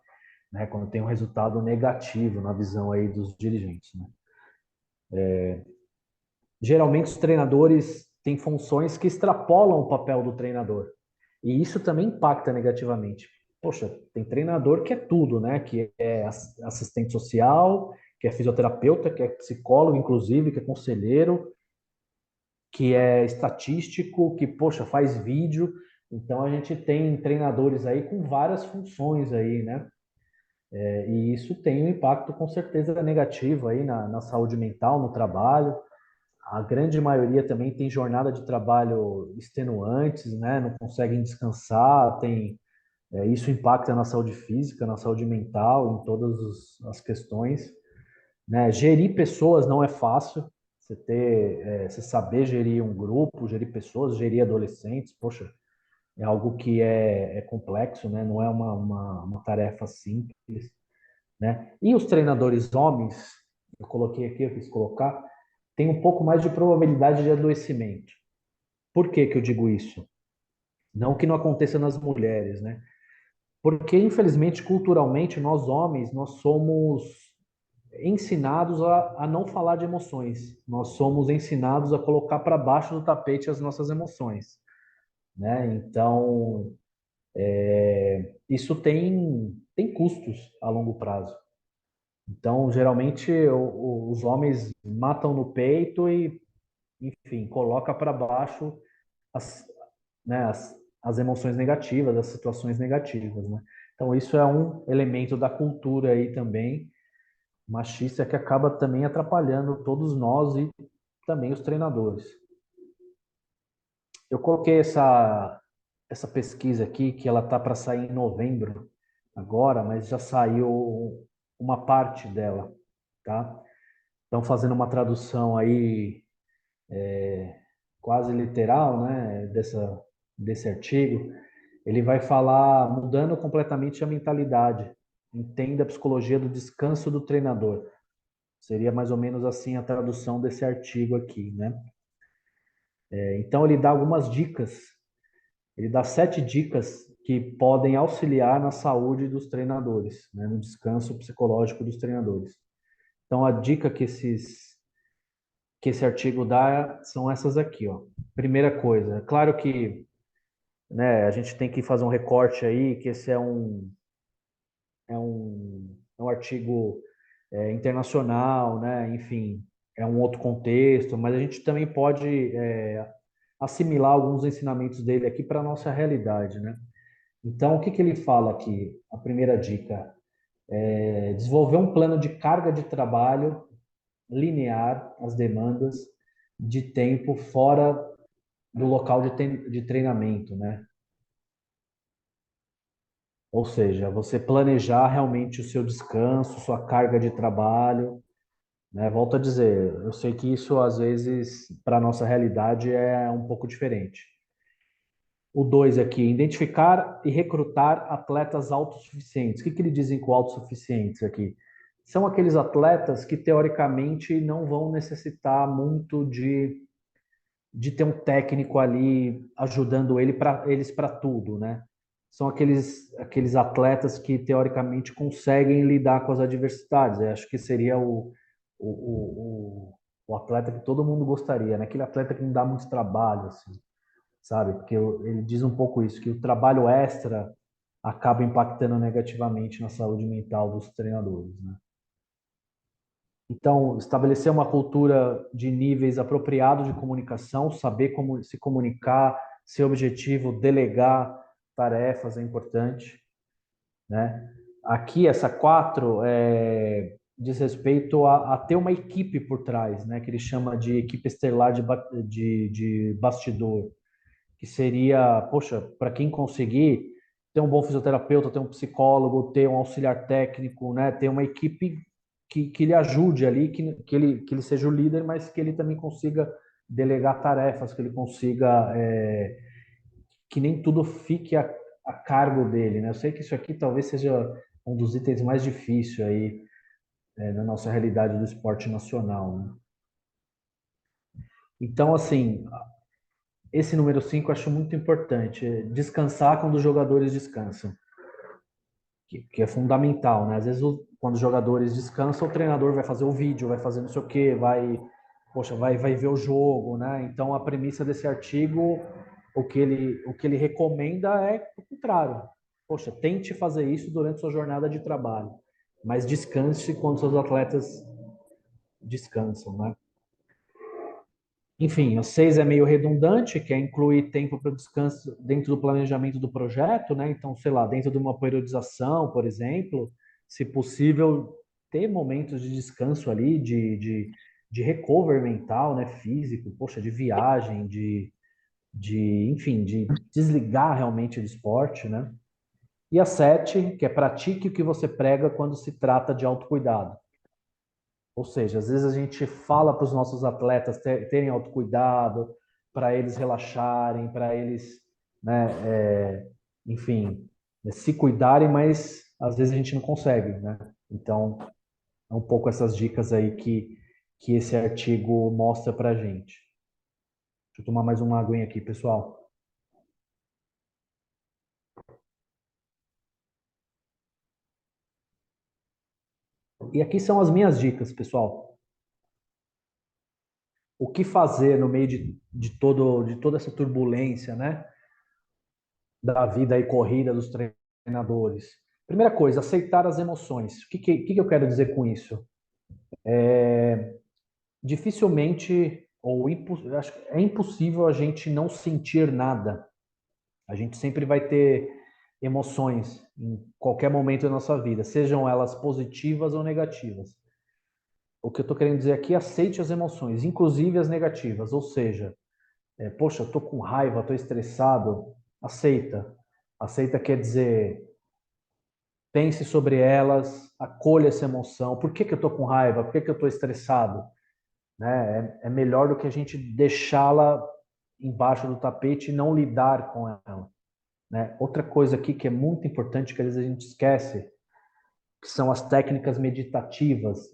Speaker 2: né? Quando tem um resultado negativo na visão aí dos dirigentes, né? Geralmente os treinadores têm funções que extrapolam o papel do treinador. E isso também impacta negativamente. Poxa, tem treinador que é tudo, né? Que é assistente social, que é fisioterapeuta, que é psicólogo, inclusive, que é conselheiro, que é estatístico, que, poxa, faz vídeo. Então a gente tem treinadores aí com várias funções aí, né? E isso tem um impacto com certeza negativo aí na saúde mental, no trabalho. A grande maioria também tem jornada de trabalho extenuantes, né? Não conseguem descansar, isso impacta na saúde física, na saúde mental, em todas as questões, né? Gerir pessoas não é fácil. Você saber gerir um grupo, gerir pessoas, gerir adolescentes, poxa, é algo que é complexo, né? Não é uma tarefa simples, né? E os treinadores homens, eu coloquei aqui, eu quis colocar, tem um pouco mais de probabilidade de adoecimento. Por que que eu digo isso? Não que não aconteça nas mulheres, né? Porque, infelizmente, culturalmente, nós homens, nós somos ensinados a não falar de emoções. Nós somos ensinados a colocar para baixo do tapete as nossas emoções, né? Então, isso tem custos a longo prazo. Então, geralmente, os homens matam no peito e, enfim, coloca para baixo as, né, as emoções negativas, as situações negativas, né? Então, isso é um elemento da cultura aí também, machista, que acaba também atrapalhando todos nós e também os treinadores. Eu coloquei essa pesquisa aqui, que ela tá para sair em novembro agora, mas já saiu uma parte dela, tá? Estão fazendo uma tradução aí quase literal, né, desse artigo. Ele vai falar mudando completamente a mentalidade. Entenda a psicologia do descanso do treinador. Seria mais ou menos assim a tradução desse artigo aqui, né? Então ele dá algumas dicas. Ele dá 7 dicas que podem auxiliar na saúde dos treinadores, né, no descanso psicológico dos treinadores. Então, a dica que esse artigo dá são essas aqui, ó. Primeira coisa, é claro que, né, a gente tem que fazer um recorte aí, que esse é um artigo internacional, né, enfim, é um outro contexto, mas a gente também pode assimilar alguns ensinamentos dele aqui para a nossa realidade, né? Então, o que que ele fala aqui? A primeira dica é desenvolver um plano de carga de trabalho linear às demandas de tempo fora do local de treinamento, né? Ou seja, você planejar realmente o seu descanso, sua carga de trabalho, né? Volto a dizer, eu sei que isso às vezes para a nossa realidade é um pouco diferente. O 2 aqui, identificar e recrutar atletas autossuficientes. O que ele dizem com autossuficientes aqui? São aqueles atletas que, teoricamente, não vão necessitar muito de ter um técnico ali ajudando eles para tudo, né? São aqueles atletas que, teoricamente, conseguem lidar com as adversidades. Eu acho que seria o, o, o atleta que todo mundo gostaria, né? Aquele atleta que não dá muito trabalho, assim, sabe? Porque ele diz um pouco isso, que o trabalho extra acaba impactando negativamente na saúde mental dos treinadores, né? Então, estabelecer uma cultura de níveis apropriados de comunicação, saber como se comunicar, ser objetivo, delegar tarefas é importante, né? Aqui, essa 4 diz respeito a ter uma equipe por trás, né? Que ele chama de equipe estelar de bastidor, que seria, poxa, para quem conseguir ter um bom fisioterapeuta, ter um psicólogo, ter um auxiliar técnico, né, ter uma equipe que lhe ajude ali, que ele seja o líder, mas que ele também consiga delegar tarefas, que ele consiga, que nem tudo fique a cargo dele, né? Eu sei que isso aqui talvez seja um dos itens mais difíceis aí, na nossa realidade do esporte nacional, né? Então, assim, esse número 5 eu acho muito importante. Descansar quando os jogadores descansam. Que é fundamental, né? Às vezes, quando os jogadores descansam, o treinador vai fazer o vídeo, vai fazer não sei o quê, poxa, vai ver o jogo, né? Então, a premissa desse artigo, o que ele recomenda é o contrário. Poxa, tente fazer isso durante sua jornada de trabalho, mas descanse quando seus atletas descansam, né? Enfim, o 6 é meio redundante, que é incluir tempo para descanso dentro do planejamento do projeto, né? Então, sei lá, dentro de uma periodização, por exemplo, se possível, ter momentos de descanso ali, de recover mental, né? Físico, poxa, de viagem, enfim, de desligar realmente do esporte, né? E a 7, que é pratique o que você prega quando se trata de autocuidado. Ou seja, às vezes a gente fala para os nossos atletas terem autocuidado, para eles relaxarem, para eles, né, enfim, se cuidarem, mas às vezes a gente não consegue, né? Então, é um pouco essas dicas aí que esse artigo mostra para a gente. Deixa eu tomar mais uma aguinha aqui, pessoal. E aqui são as minhas dicas, pessoal. O que fazer no meio de toda essa turbulência, né? Da vida e corrida dos treinadores. Primeira coisa, aceitar as emoções. O que eu quero dizer com isso? Dificilmente, acho que é impossível a gente não sentir nada. A gente sempre vai ter emoções em qualquer momento da nossa vida, sejam elas positivas ou negativas. O que eu estou querendo dizer aqui é aceite as emoções, inclusive as negativas. Ou seja, poxa, eu estou com raiva, estou estressado. Aceita. Aceita quer dizer, pense sobre elas, acolha essa emoção. Por que que eu estou com raiva? Por que que eu estou estressado? Né? É melhor do que a gente deixá-la embaixo do tapete e não lidar com ela. Né? Outra coisa aqui que é muito importante, que às vezes a gente esquece, que são as técnicas meditativas,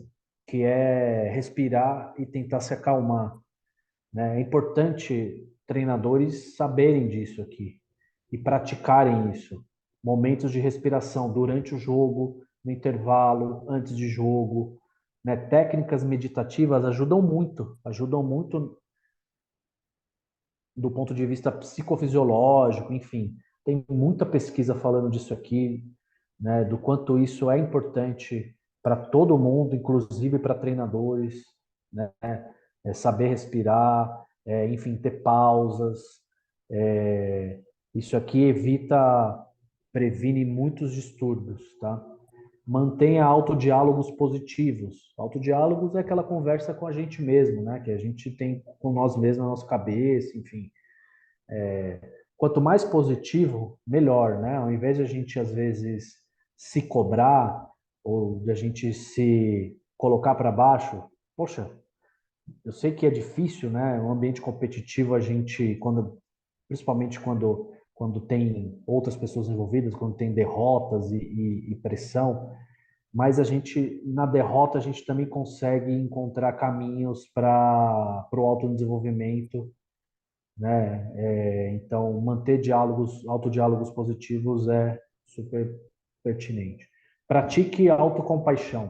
Speaker 2: que é respirar e tentar se acalmar. Né? É importante treinadores saberem disso aqui. e praticarem isso. Momentos de respiração durante o jogo, no intervalo, antes de jogo, né? Técnicas meditativas ajudam muito do ponto de vista psicofisiológico, enfim. Tem muita pesquisa falando disso aqui, né? Do quanto isso é importante para todo mundo, inclusive para treinadores, né? Saber respirar, enfim, ter pausas. É, isso aqui previne muitos distúrbios, tá? Mantenha autodiálogos positivos. Autodiálogos é aquela conversa com a gente mesmo, né? Que a gente tem com nós mesmos na nossa cabeça, enfim. Quanto mais positivo, melhor, né? Ao invés de a gente, às vezes, se cobrar ou de a gente se colocar para baixo, poxa, eu sei que é difícil, né? Um ambiente competitivo, a gente, principalmente quando tem outras pessoas envolvidas, quando tem derrotas e pressão, mas a gente, na derrota, a gente também consegue encontrar caminhos para o autodesenvolvimento, né? Então, manter autodiálogos positivos é super pertinente. Pratique autocompaixão.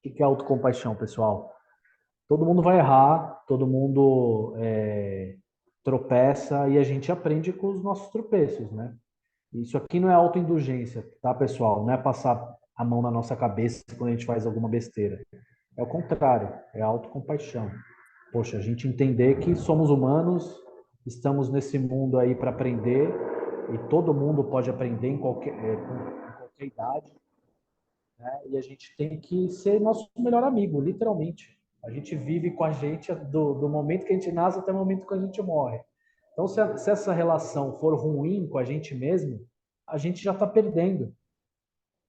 Speaker 2: O que é autocompaixão, pessoal? Todo mundo vai errar, todo mundo tropeça e a gente aprende com os nossos tropeços, né? Isso aqui não é autoindulgência, tá, pessoal? Não é passar a mão na nossa cabeça quando a gente faz alguma besteira. É o contrário, é autocompaixão. Poxa, a gente entender que somos humanos, estamos nesse mundo aí para aprender e todo mundo pode aprender com qualquer idade, né? E a gente tem que ser nosso melhor amigo, literalmente. A gente vive com a gente do momento que a gente nasce até o momento que a gente morre. Então, se essa relação for ruim com a gente mesmo, a gente já está perdendo,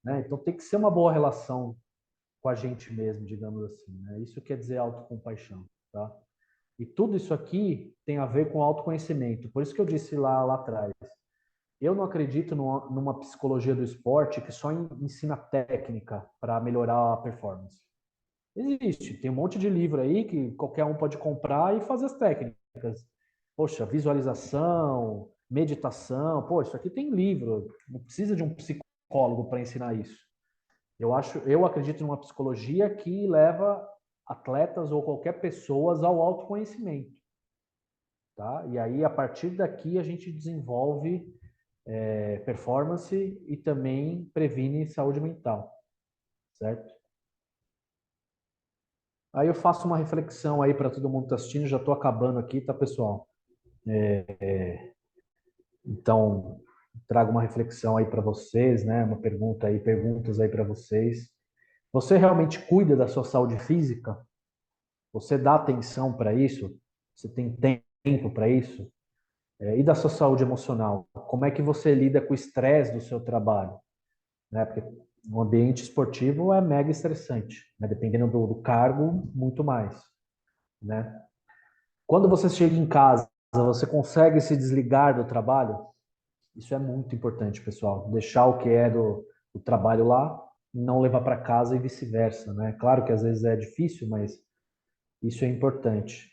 Speaker 2: né? Então, tem que ser uma boa relação com a gente mesmo, digamos assim, né? Isso quer dizer autocompaixão, tá? E tudo isso aqui tem a ver com autoconhecimento. Por isso que eu disse lá atrás. Eu não acredito numa psicologia do esporte que só ensina técnica para melhorar a performance. Existe, tem um monte de livro aí que qualquer um pode comprar e fazer as técnicas. Poxa, visualização, meditação, pô, isso aqui tem livro, não precisa de um psicólogo para ensinar isso. Eu acredito numa psicologia que leva atletas ou qualquer pessoa ao autoconhecimento, tá? E aí a partir daqui a gente desenvolve performance e também previne saúde mental, certo? Aí eu faço uma reflexão aí para todo mundo que está assistindo, já estou acabando aqui, tá, pessoal? Então, trago uma reflexão aí para vocês, né? Uma pergunta aí, perguntas aí para vocês. Você realmente cuida da sua saúde física? Você dá atenção para isso? Você tem tempo para isso? E da sua saúde emocional? Como é que você lida com o estresse do seu trabalho? Né? Porque o ambiente esportivo é mega estressante, né? Dependendo do cargo, muito mais, né? Quando você chega em casa, você consegue se desligar do trabalho? Isso é muito importante, pessoal. Deixar o que é do trabalho lá e não levar para casa e vice-versa, né? Claro que às vezes é difícil, mas isso é importante,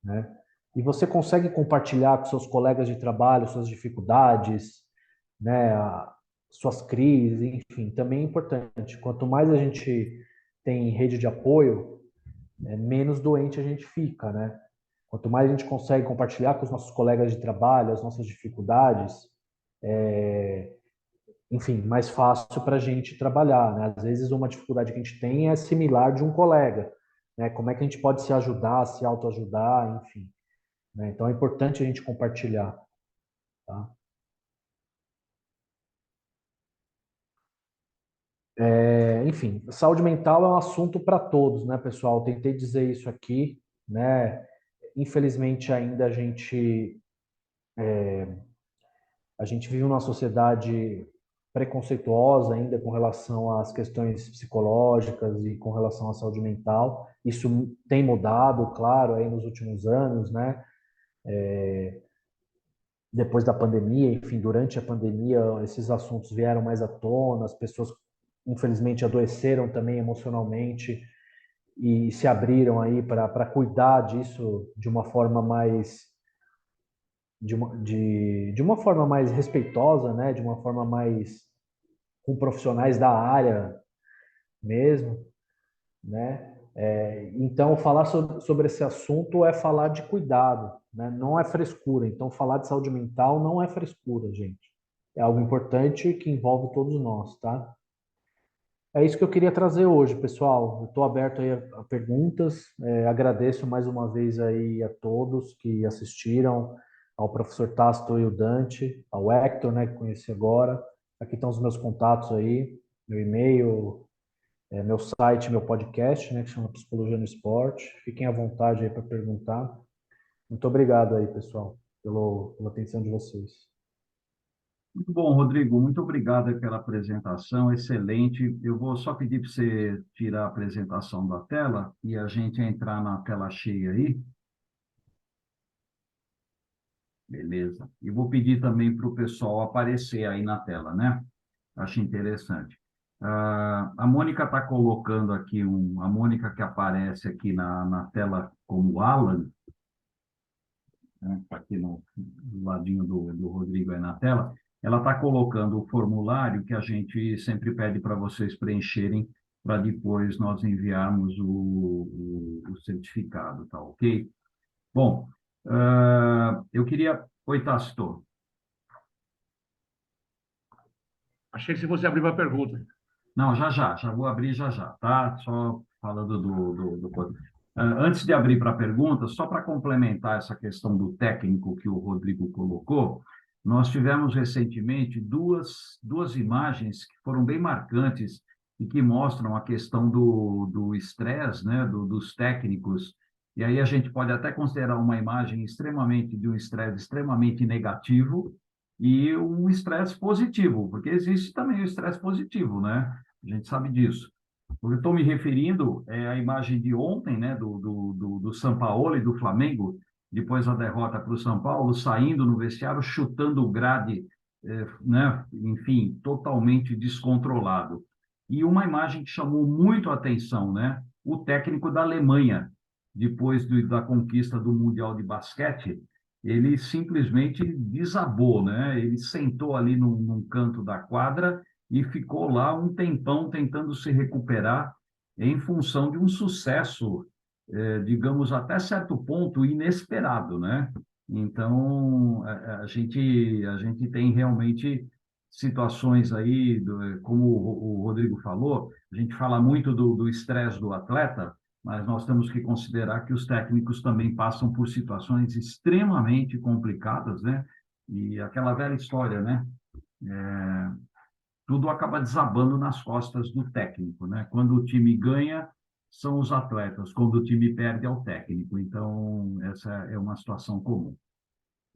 Speaker 2: né? E você consegue compartilhar com seus colegas de trabalho suas dificuldades, né? Suas crises, enfim, também é importante. Quanto mais a gente tem rede de apoio, menos doente a gente fica, né? Quanto mais a gente consegue compartilhar com os nossos colegas de trabalho as nossas dificuldades, enfim, mais fácil para a gente trabalhar, né? Às vezes uma dificuldade que a gente tem é similar de um colega, né? Como é que a gente pode se ajudar, se autoajudar, enfim, né? Então é importante a gente compartilhar, tá? Enfim, saúde mental é um assunto para todos, né, pessoal? Tentei dizer isso aqui, né? Infelizmente ainda a gente vive numa sociedade preconceituosa ainda com relação às questões psicológicas e com relação à saúde mental. Isso tem mudado, claro, aí nos últimos anos, né? Depois da pandemia, enfim, durante a pandemia, esses assuntos vieram mais à tona, as pessoas, infelizmente, adoeceram também emocionalmente e se abriram aí para cuidar disso de uma forma mais de uma forma mais respeitosa, né? De uma forma mais com profissionais da área mesmo, né? Então, falar sobre esse assunto é falar de cuidado, né? Não é frescura. Então, falar de saúde mental não é frescura, gente. É algo importante que envolve todos nós, tá? É isso que eu queria trazer hoje, pessoal. Eu estou aberto aí a perguntas. Agradeço mais uma vez aí a todos que assistiram, ao professor Tasto e o Dante, ao Hector, né, que conheci agora. Aqui estão os meus contatos aí, meu e-mail, meu site, meu podcast, né, que chama Psicologia no Esporte. Fiquem à vontade aí para perguntar. Muito obrigado aí, pessoal, pela atenção de vocês.
Speaker 1: Muito bom, Rodrigo. Muito obrigado pela apresentação, excelente. Eu vou só pedir para você tirar a apresentação da tela e a gente entrar na tela cheia aí. Beleza. E vou pedir também para o pessoal aparecer aí na tela, né? Acho interessante. A Mônica está colocando aqui a Mônica que aparece aqui na tela como Alan, né? Tá aqui no ladinho do Rodrigo aí na tela. Ela está colocando o formulário que a gente sempre pede para vocês preencherem para depois nós enviarmos o certificado, tá ok? Bom, eu queria. Oi, Tasso.
Speaker 3: Achei que se você abrir uma pergunta.
Speaker 1: Não, já vou abrir já, tá? Só falando Antes de abrir para a pergunta, só para complementar essa questão do técnico que o Rodrigo colocou, nós tivemos recentemente duas imagens que foram bem marcantes e que mostram a questão do estresse, né, dos técnicos. E aí a gente pode até considerar uma imagem de um estresse extremamente negativo e um estresse positivo, porque existe também o estresse positivo, né? A gente sabe disso. O que eu estou me referindo é a imagem de ontem, né, do São Paulo e do Flamengo, depois da derrota para o São Paulo, saindo no vestiário, chutando o grade, né, enfim, totalmente descontrolado. E uma imagem que chamou muito a atenção, né, o técnico da Alemanha, depois da conquista do Mundial de Basquete, ele simplesmente desabou, né? Ele sentou ali num canto da quadra e ficou lá um tempão tentando se recuperar em função de um sucesso, digamos, até certo ponto inesperado, né? Então, a gente tem realmente situações aí, como o Rodrigo falou, a gente fala muito do estresse do atleta, mas nós temos que considerar que os técnicos também passam por situações extremamente complicadas, né? E aquela velha história, né? Tudo acaba desabando nas costas do técnico, né? Quando o time ganha, são os atletas, quando o time perde, é o técnico. Então, essa é uma situação comum.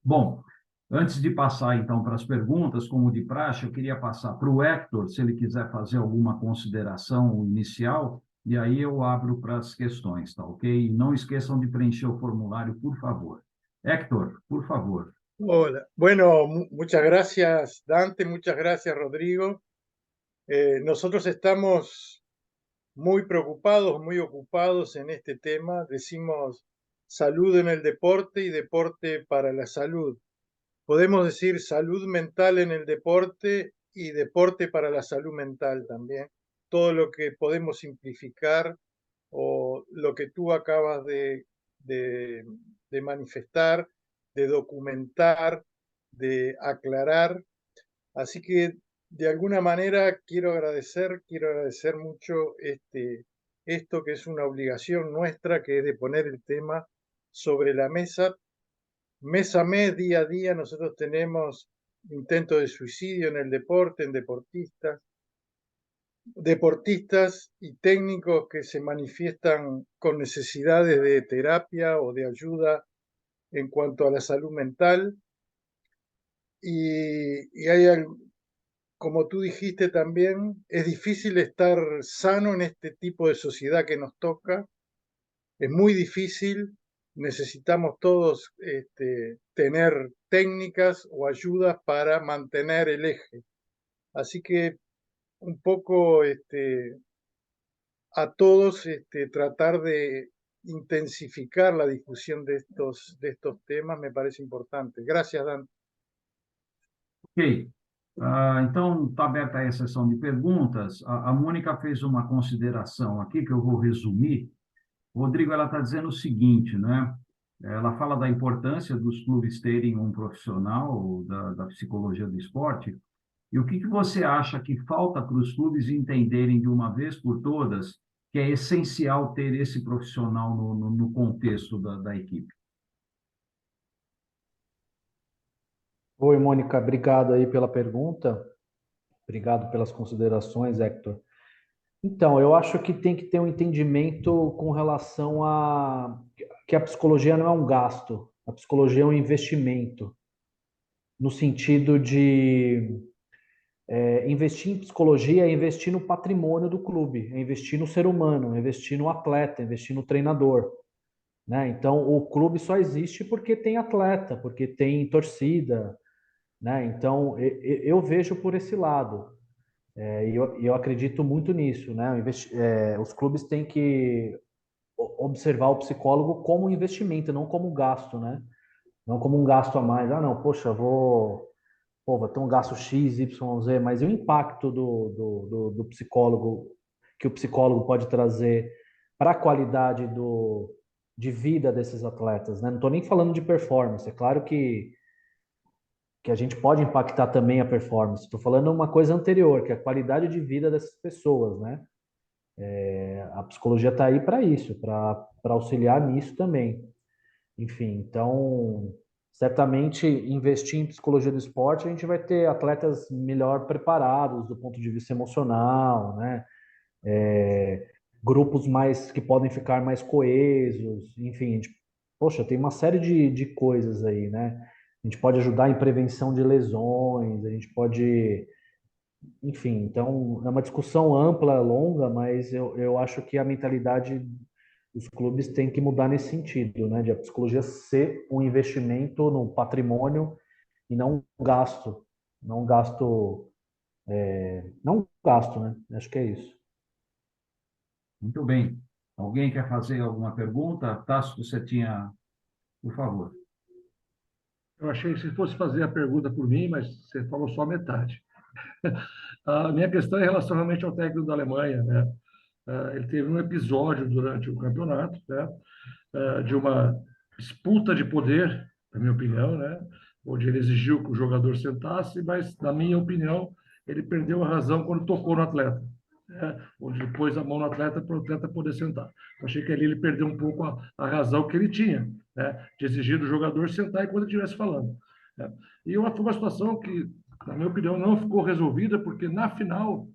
Speaker 1: Bom, antes de passar então para as perguntas, como de praxe, eu queria passar para o Hector, se ele quiser fazer alguma consideração inicial, e aí eu abro para as questões, tá ok? E não esqueçam de preencher o formulário, por favor. Hector, por favor.
Speaker 4: Hola, bueno, muchas gracias Dante, muchas gracias Rodrigo. Nosotros estamos muy preocupados, muy ocupados en este tema. Decimos salud en el deporte y deporte para la salud. Podemos decir salud mental en el deporte y deporte para la salud mental también. Todo lo que podemos simplificar o lo que tú acabas de manifestar, de documentar, de aclarar. Así que de alguna manera quiero agradecer mucho esto que es una obligación nuestra, que es de poner el tema sobre la mesa. Mes a mes, día a día, nosotros tenemos intentos de suicidio en el deporte, en deportistas y técnicos que se manifiestan con necesidades de terapia o de ayuda en cuanto a la salud mental. Y hay, como tú dijiste también, es difícil estar sano en este tipo de sociedad que nos toca. Es muy difícil. Necesitamos todos tener técnicas o ayudas para mantener el eje. Así que un poco a todos tratar de intensificar la discusión de estos temas me parece importante. Gracias, Dan.
Speaker 1: Ok. Então, está aberta aí a sessão de perguntas. A Mônica fez uma consideração aqui que eu vou resumir. Rodrigo, ela está dizendo o seguinte, né? Ela fala da importância dos clubes terem um profissional da psicologia do esporte. E o que você acha que falta para os clubes entenderem de uma vez por todas que é essencial ter esse profissional no contexto da equipe?
Speaker 2: Oi, Mônica, obrigado aí pela pergunta. Obrigado pelas considerações, Hector. Então, eu acho que tem que ter um entendimento com relação a que a psicologia não é um gasto, a psicologia é um investimento, no sentido de investir em psicologia é investir no patrimônio do clube, é investir no ser humano, é investir no atleta, é investir no treinador, né? Então, o clube só existe porque tem atleta, porque tem torcida, né? Então, eu vejo por esse lado. E eu acredito muito nisso, né? Os clubes têm que observar o psicólogo como um investimento, não como um gasto, né? Não como um gasto a mais. Ah, não, poxa, vou ter um gasto X, Y, Z, mas e o impacto do psicólogo, que o psicólogo pode trazer para a qualidade de vida desses atletas, né? Não estou nem falando de performance, é claro que a gente pode impactar também a performance. Estou falando uma coisa anterior, que é a qualidade de vida dessas pessoas, né? A psicologia está aí para isso, para auxiliar nisso também. Enfim, então, certamente investir em psicologia do esporte, a gente vai ter atletas melhor preparados do ponto de vista emocional, né? Grupos mais que podem ficar mais coesos, enfim, poxa, tem uma série de coisas aí, né? A gente pode ajudar em prevenção de lesões, a gente pode, enfim, então é uma discussão ampla, longa, mas eu acho que a mentalidade dos clubes tem que mudar nesse sentido, né? De a psicologia ser um investimento no patrimônio e não um gasto, não um gasto, não um gasto, né? Acho que é isso.
Speaker 1: Muito bem. Alguém quer fazer alguma pergunta? Tasso, você tinha, por favor.
Speaker 3: Eu achei que se fosse fazer a pergunta por mim, mas você falou só metade. A minha questão é em relação realmente ao técnico da Alemanha, né? Ele teve um episódio durante o campeonato, né? De uma disputa de poder, na minha opinião, né? Onde ele exigiu que o jogador sentasse, mas, na minha opinião, ele perdeu a razão quando tocou no atleta, né? Onde ele pôs a mão no atleta para o atleta poder sentar. Eu achei que ali ele perdeu um pouco a razão que ele tinha, né? De exigir do jogador sentar enquanto ele estivesse falando, né? E foi uma situação que, na minha opinião, não ficou resolvida, porque na final,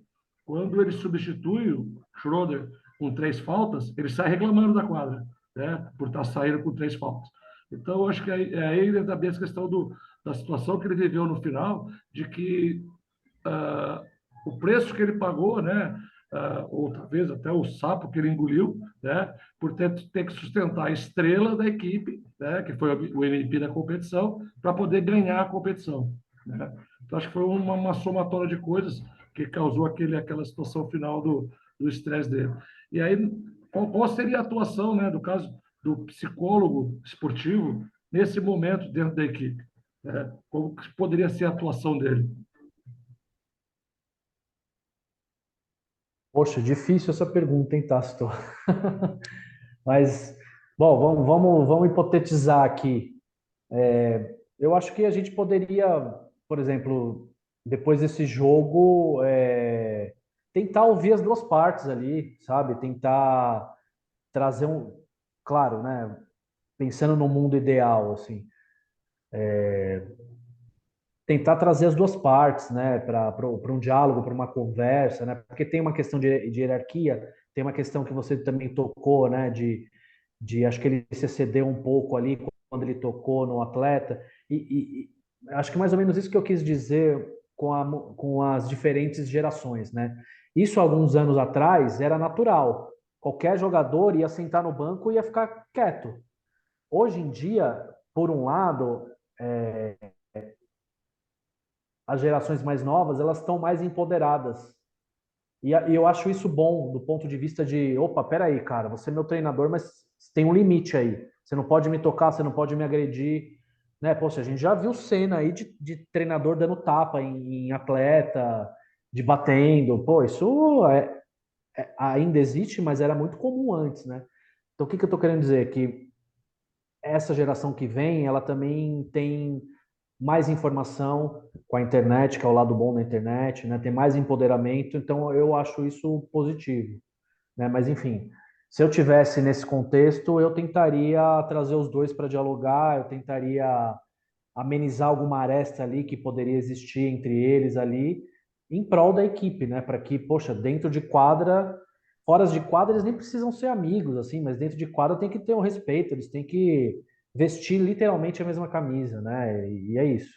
Speaker 3: quando ele substitui o Schroeder com 3 faltas, ele sai reclamando da quadra, né? Por estar saindo com 3 faltas. Então, eu acho que é aí também essa questão da situação que ele viveu no final, de que o preço que ele pagou, né? Ou talvez até o sapo que ele engoliu, né? Por ter que sustentar a estrela da equipe, né? Que foi o MVP da competição, para poder ganhar a competição, né? Então, acho que foi uma somatória de coisas que causou aquela situação final do estresse dele. E aí, qual seria a atuação, né? Do caso do psicólogo esportivo nesse momento dentro da equipe, né? Como poderia ser a atuação dele?
Speaker 2: Poxa, difícil essa pergunta, hein, Tasso? Mas, bom, vamos hipotetizar aqui. Eu acho que a gente poderia, por exemplo, depois desse jogo, tentar ouvir as duas partes ali, sabe? Tentar trazer claro, né? Pensando no mundo ideal, assim, tentar trazer as duas partes, né? Para um diálogo, para uma conversa, né? Porque tem uma questão de hierarquia, tem uma questão que você também tocou, né? De acho que ele se excedeu um pouco ali quando ele tocou no atleta. Acho que mais ou menos isso que eu quis dizer com as diferentes gerações, né? Isso alguns anos atrás era natural. Qualquer jogador ia sentar no banco e ia ficar quieto. Hoje em dia, por um lado, as gerações mais novas elas estão mais empoderadas. E eu acho isso bom do ponto de vista de, opa, peraí, cara, você é meu treinador, mas tem um limite aí. Você não pode me tocar, você não pode me agredir, né? Poxa, a gente já viu cena aí de treinador dando tapa em atleta, de batendo. Pô, isso ainda existe, mas era muito comum antes, né? Então, o que que eu tô querendo dizer? Que essa geração que vem, ela também tem mais informação com a internet, que é o lado bom da internet, né? Tem mais empoderamento, então eu acho isso positivo, né? Mas enfim, se eu tivesse nesse contexto, eu tentaria trazer os dois para dialogar, eu tentaria amenizar alguma aresta ali que poderia existir entre eles ali, em prol da equipe, né? Para que, poxa, dentro de quadra, fora de quadra, eles nem precisam ser amigos, assim, mas dentro de quadra tem que ter um respeito, eles têm que vestir literalmente a mesma camisa, né? E é isso.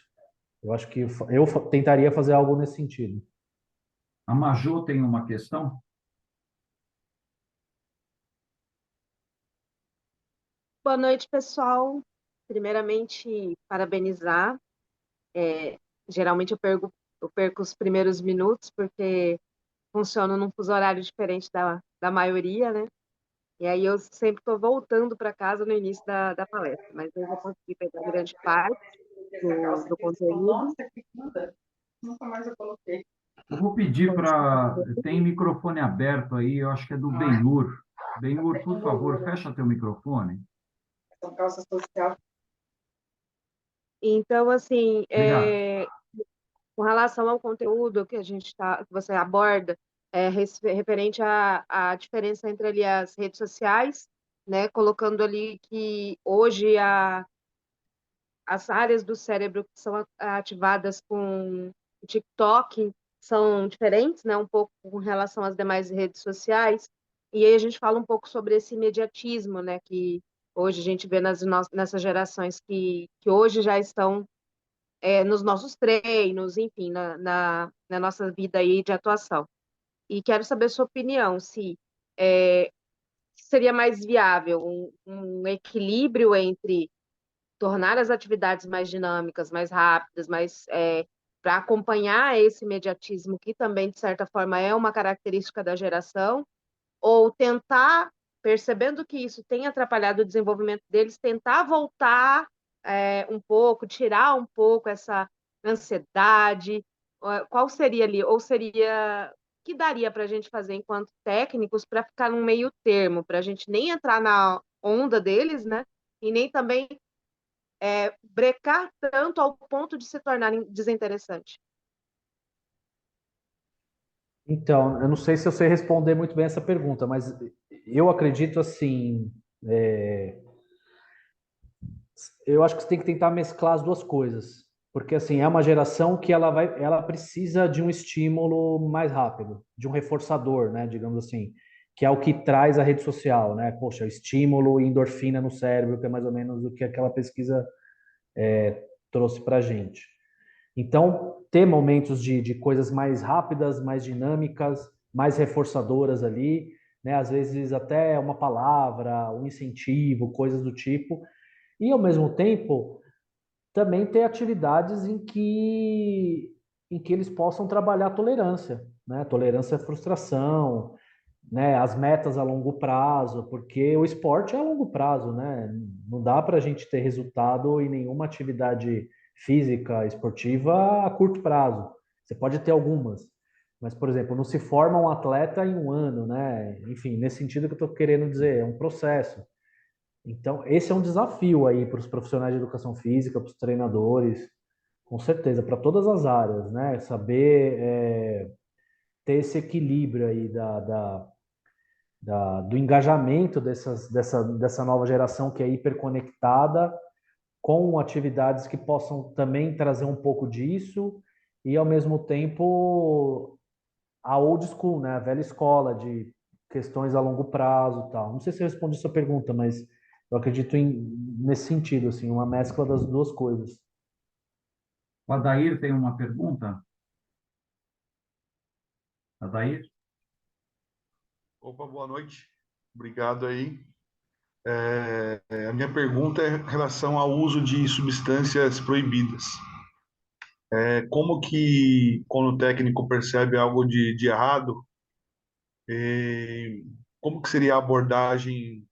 Speaker 2: Eu acho que eu tentaria fazer algo nesse sentido.
Speaker 1: A Majô tem uma questão?
Speaker 5: Boa noite, pessoal. Primeiramente, parabenizar. Geralmente eu perco os primeiros minutos, porque funciono num fuso horário diferente da maioria, né? E aí eu sempre estou voltando para casa no início da palestra, mas eu vou conseguir pegar grande parte do conteúdo.
Speaker 1: Eu vou pedir para... Tem microfone aberto aí, eu acho que é do Benhur. Benhur, por favor, fecha teu microfone.
Speaker 5: Então, assim,
Speaker 1: Obrigado.
Speaker 5: com relação ao conteúdo que você aborda, referente à diferença entre ali as redes sociais, né, colocando ali que hoje as áreas do cérebro que são ativadas com o TikTok são diferentes, né, um pouco com relação às demais redes sociais, e aí a gente fala um pouco sobre esse imediatismo, né, que hoje a gente vê nessas gerações que hoje já estão nos nossos treinos, enfim, na nossa vida aí de atuação. E quero saber sua opinião, se seria mais viável um equilíbrio entre tornar as atividades mais dinâmicas, mais rápidas, mais para acompanhar esse imediatismo que também, de certa forma, é uma característica da geração, ou tentar, percebendo que isso tem atrapalhado o desenvolvimento deles, tentar voltar um pouco, tirar um pouco essa ansiedade. Qual seria ali? Ou seria o que daria para a gente fazer enquanto técnicos para ficar num meio termo, para a gente nem entrar na onda deles, né? E nem também brecar tanto ao ponto de se tornar desinteressante.
Speaker 2: Então, eu não sei se eu sei responder muito bem essa pergunta, mas eu acredito assim, eu acho que você tem que tentar mesclar as duas coisas, porque assim é uma geração que ela precisa de um estímulo mais rápido, de um reforçador, né, digamos assim, que é o que traz a rede social, né? Poxa, estímulo e endorfina no cérebro, que é mais ou menos o que aquela pesquisa trouxe para a gente. Então, ter momentos de coisas mais rápidas, mais dinâmicas, mais reforçadoras ali, né? Às vezes até uma palavra, um incentivo, coisas do tipo, e ao mesmo tempo também ter atividades em que eles possam trabalhar a tolerância, né? Tolerância à frustração, né? As metas a longo prazo, porque o esporte é a longo prazo, né? Não dá para a gente ter resultado em nenhuma atividade física, esportiva a curto prazo. Você pode ter algumas, mas, por exemplo, não se forma um atleta em um ano, né? Enfim, nesse sentido que eu estou querendo dizer, é um processo. Então, esse é um desafio aí para os profissionais de educação física, para os treinadores, com certeza, para todas as áreas, né? Saber ter esse equilíbrio aí do engajamento dessa nova geração que é hiperconectada com atividades que possam também trazer um pouco disso e, ao mesmo tempo, a old school, né? A velha escola de questões a longo prazo e tal. Não sei se eu respondi sua pergunta, mas eu acredito nesse sentido, assim, uma mescla das duas coisas.
Speaker 1: O Adair tem uma pergunta? Adair?
Speaker 6: Opa, boa noite. Obrigado aí. A minha pergunta é em relação ao uso de substâncias proibidas. Como que, quando o técnico percebe algo de errado, como que seria a abordagem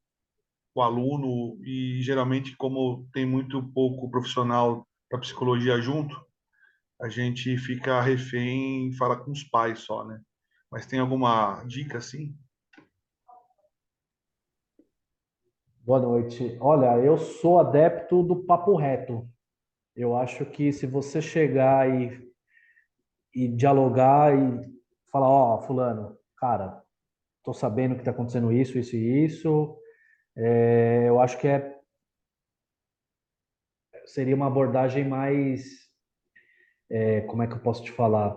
Speaker 6: o aluno, e geralmente, como tem muito pouco profissional da psicologia junto, a gente fica refém e fala com os pais só, né? Mas tem alguma dica assim?
Speaker 2: Boa noite. Olha, eu sou adepto do papo reto. Eu acho que se você chegar e dialogar e falar, ó, fulano, cara, tô sabendo que tá acontecendo isso e isso, eu acho que seria uma abordagem mais, como é que eu posso te falar?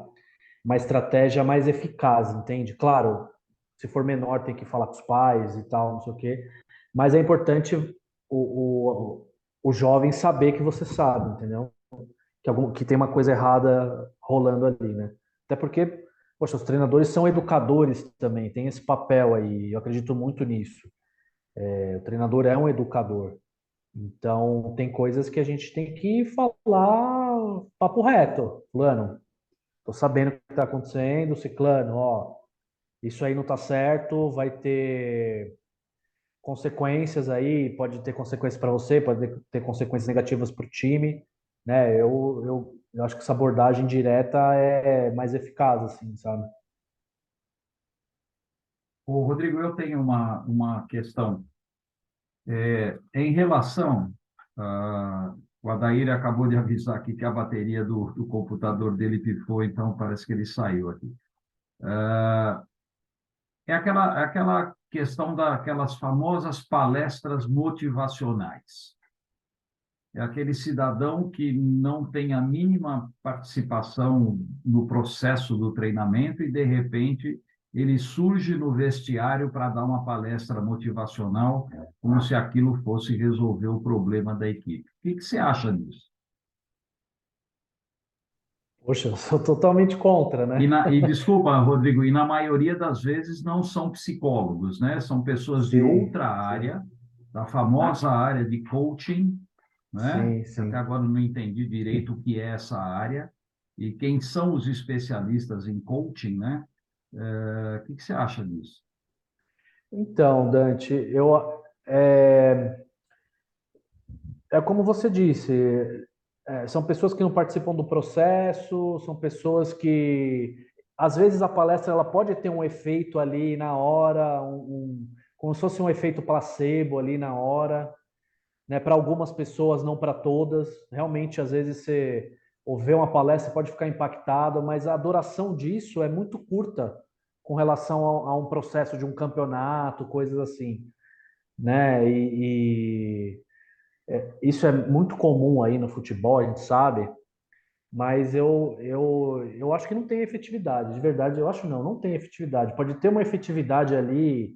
Speaker 2: Uma estratégia mais eficaz, entende? Claro, se for menor tem que falar com os pais e tal, não sei o quê, mas é importante o jovem saber que você sabe, entendeu? Que tem uma coisa errada rolando ali, né? Até porque, poxa, os treinadores são educadores também, tem esse papel aí, eu acredito muito nisso. O treinador é um educador. Então, tem coisas que a gente tem que falar papo reto. Fulano, tô sabendo o que está acontecendo, ciclano, ó, isso aí não tá certo, vai ter consequências aí, pode ter consequências para você, pode ter consequências negativas para o time, né? Eu acho que essa abordagem direta é mais eficaz, assim, sabe?
Speaker 1: O Rodrigo, eu tenho uma questão. Em relação, o Adair acabou de avisar aqui que a bateria do computador dele pifou, então parece que ele saiu aqui. É aquela questão daquelas famosas palestras motivacionais. É aquele cidadão que não tem a mínima participação no processo do treinamento e, de repente, ele surge no vestiário para dar uma palestra motivacional, como se aquilo fosse resolver o problema da equipe. O que você acha disso?
Speaker 2: Poxa, eu sou totalmente contra, né?
Speaker 1: Desculpa, Rodrigo, e na maioria das vezes não são psicólogos, né? São pessoas de
Speaker 2: Sim,
Speaker 1: outra
Speaker 2: sim,
Speaker 1: área, da famosa área de coaching, né?
Speaker 2: sim,
Speaker 1: Até
Speaker 2: sim.
Speaker 1: agora eu não entendi direito o que é essa área e quem são os especialistas em coaching, né? O que você acha disso?
Speaker 2: Então, Dante, é, é como você disse, são pessoas que não participam do processo, são pessoas que, às vezes, a palestra ela pode ter um efeito ali na hora, como se fosse um efeito placebo ali na hora, né? Para algumas pessoas, não para todas. Realmente, às vezes, você ouvir uma palestra pode ficar impactado, mas a duração disso é muito curta com relação a um processo de um campeonato, coisas assim, né? Isso é muito comum aí no futebol, a gente sabe, mas eu acho que não tem efetividade. De verdade, eu acho não tem efetividade. Pode ter uma efetividade ali,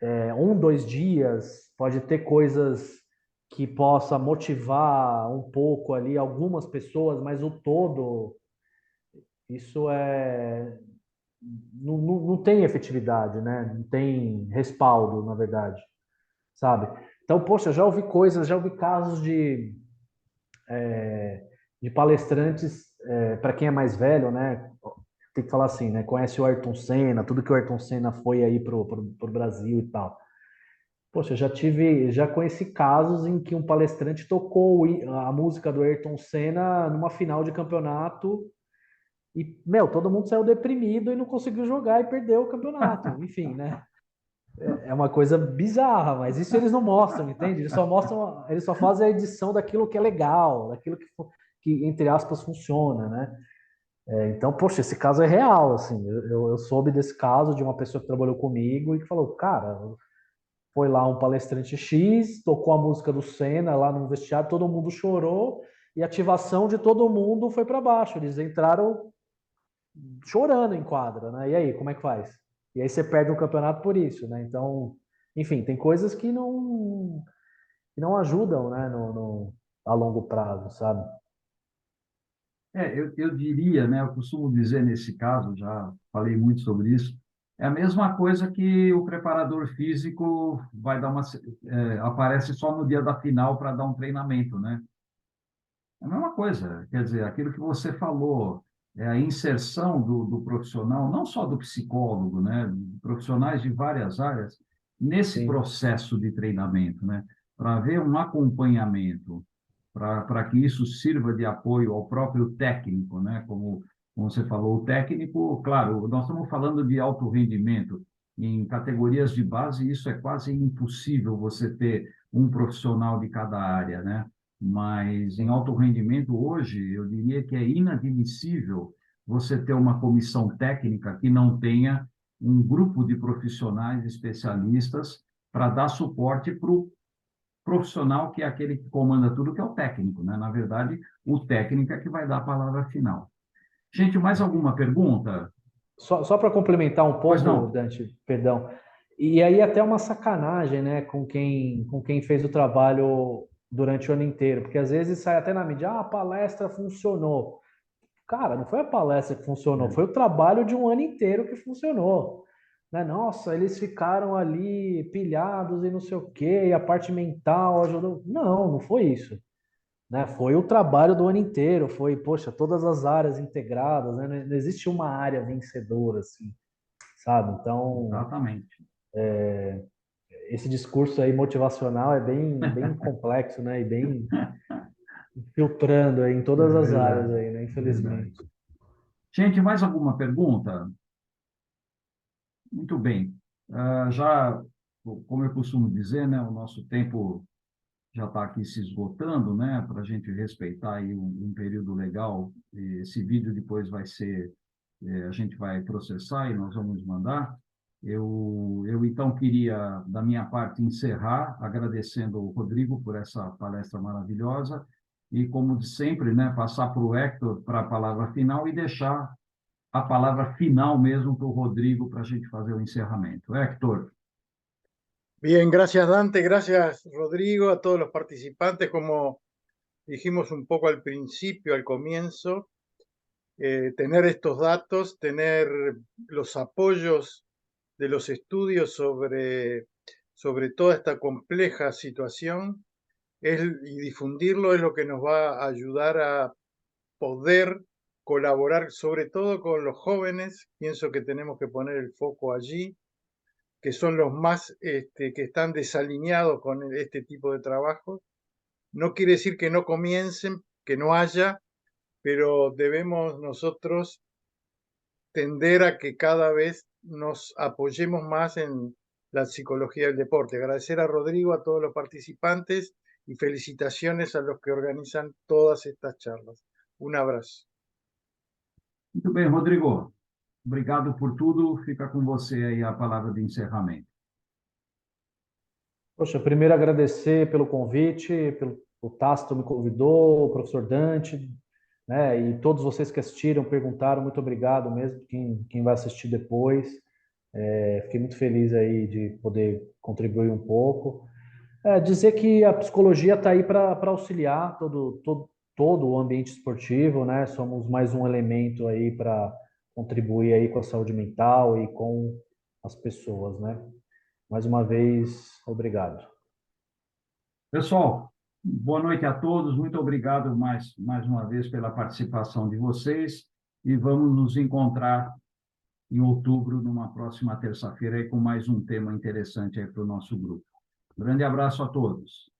Speaker 2: 1, 2 dias, pode ter coisas que possa motivar um pouco ali algumas pessoas, mas o todo, isso não tem efetividade, né? Não tem respaldo, na verdade, sabe? Então, poxa, já ouvi casos de palestrantes, para quem é mais velho, né? Tem que falar assim, né? Conhece o Ayrton Senna, tudo que o Ayrton Senna foi aí pro Brasil e tal. Poxa, já conheci casos em que um palestrante tocou a música do Ayrton Senna numa final de campeonato e, meu, todo mundo saiu deprimido e não conseguiu jogar e perdeu o campeonato. Enfim, né? É uma coisa bizarra, mas isso eles não mostram, entende? Eles só fazem a edição daquilo que é legal, daquilo que entre aspas, funciona, né? Então, poxa, esse caso é real, assim. Eu soube desse caso de uma pessoa que trabalhou comigo e que falou, cara, foi lá um palestrante X, tocou a música do Senna lá no vestiário, todo mundo chorou e a ativação de todo mundo foi para baixo. Eles entraram chorando em quadra, né? E aí, como é que faz? E aí você perde o campeonato por isso, né? Então, enfim, tem coisas que não ajudam, né, a longo prazo, sabe?
Speaker 1: Eu diria, né? Eu costumo dizer nesse caso, já falei muito sobre isso, é a mesma coisa que o preparador físico vai dar aparece só no dia da final para dar um treinamento, né? É a mesma coisa, quer dizer, aquilo que você falou, é a inserção do profissional, não só do psicólogo, né, profissionais de várias áreas, nesse
Speaker 2: Sim.
Speaker 1: processo de treinamento, né? Para haver um acompanhamento, para que isso sirva de apoio ao próprio técnico, né? Como você falou, o técnico, claro, nós estamos falando de alto rendimento. Em categorias de base, isso é quase impossível você ter um profissional de cada área, né? Mas em alto rendimento, hoje, eu diria que é inadmissível você ter uma comissão técnica que não tenha um grupo de profissionais especialistas para dar suporte para o profissional, que é aquele que comanda tudo, que é o técnico, né? Na verdade, o técnico é que vai dar a palavra final. Gente, mais alguma pergunta?
Speaker 2: Só para complementar um
Speaker 1: Pois
Speaker 2: pouco,
Speaker 1: não.
Speaker 2: Dante, perdão. E aí até uma sacanagem, né, com quem fez o trabalho durante o ano inteiro, porque às vezes sai até na mídia, a palestra funcionou. Cara, não foi a palestra que funcionou, foi o trabalho de um ano inteiro que funcionou. Né? Nossa, eles ficaram ali pilhados e não sei o quê, e a parte mental ajudou. Não, não foi isso. Né? Foi o trabalho do ano inteiro, foi, poxa, todas as áreas integradas, né? Não existe uma área vencedora, assim, sabe? Então,
Speaker 1: Exatamente.
Speaker 2: esse discurso aí motivacional é bem complexo, né? E bem filtrando aí em
Speaker 1: É
Speaker 2: todas as áreas
Speaker 1: verdade,
Speaker 2: aí, né?
Speaker 1: é verdade.
Speaker 2: Infelizmente.
Speaker 1: Gente, mais alguma pergunta? Muito bem. Já, como eu costumo dizer, né, o nosso tempo já está aqui se esgotando, né, para a gente respeitar aí um período legal. Esse vídeo depois vai ser, a gente vai processar e nós vamos mandar. Eu então queria, da minha parte, encerrar agradecendo ao Rodrigo por essa palestra maravilhosa e, como de sempre, né, passar para o Hector para a palavra final e deixar a palavra final mesmo para o Rodrigo para a gente fazer o encerramento. Hector.
Speaker 4: Bien, gracias Dante, gracias Rodrigo, a todos los participantes. Como dijimos un poco al principio, al comienzo, tener estos datos, tener los apoyos de los estudios sobre toda esta compleja situación y difundirlo es lo que nos va a ayudar a poder colaborar, sobre todo con los jóvenes. Pienso que tenemos que poner el foco allí, que son los más que están desalineados con este tipo de trabajo. No quiere decir que no comiencen, que no haya, pero debemos nosotros tender a que cada vez nos apoyemos más en la psicología del deporte. Agradecer a Rodrigo, a todos los participantes y felicitaciones a los que organizan todas estas charlas. Un abrazo.
Speaker 1: Muito bem, Rodrigo. Obrigado por tudo. Fica com você aí a palavra de encerramento.
Speaker 2: Poxa, primeiro agradecer pelo convite, o Tácito me convidou, o professor Dante, né, e todos vocês que assistiram, perguntaram, muito obrigado mesmo, quem vai assistir depois. Fiquei muito feliz aí de poder contribuir um pouco. Dizer que a psicologia está aí para auxiliar todo o ambiente esportivo, né? Somos mais um elemento aí para contribuir aí com a saúde mental e com as pessoas, né? Mais uma vez, obrigado.
Speaker 1: Pessoal, boa noite a todos. Muito obrigado mais uma vez pela participação de vocês e vamos nos encontrar em outubro, numa próxima terça-feira, aí com mais um tema interessante aí para o nosso grupo. Grande abraço a todos.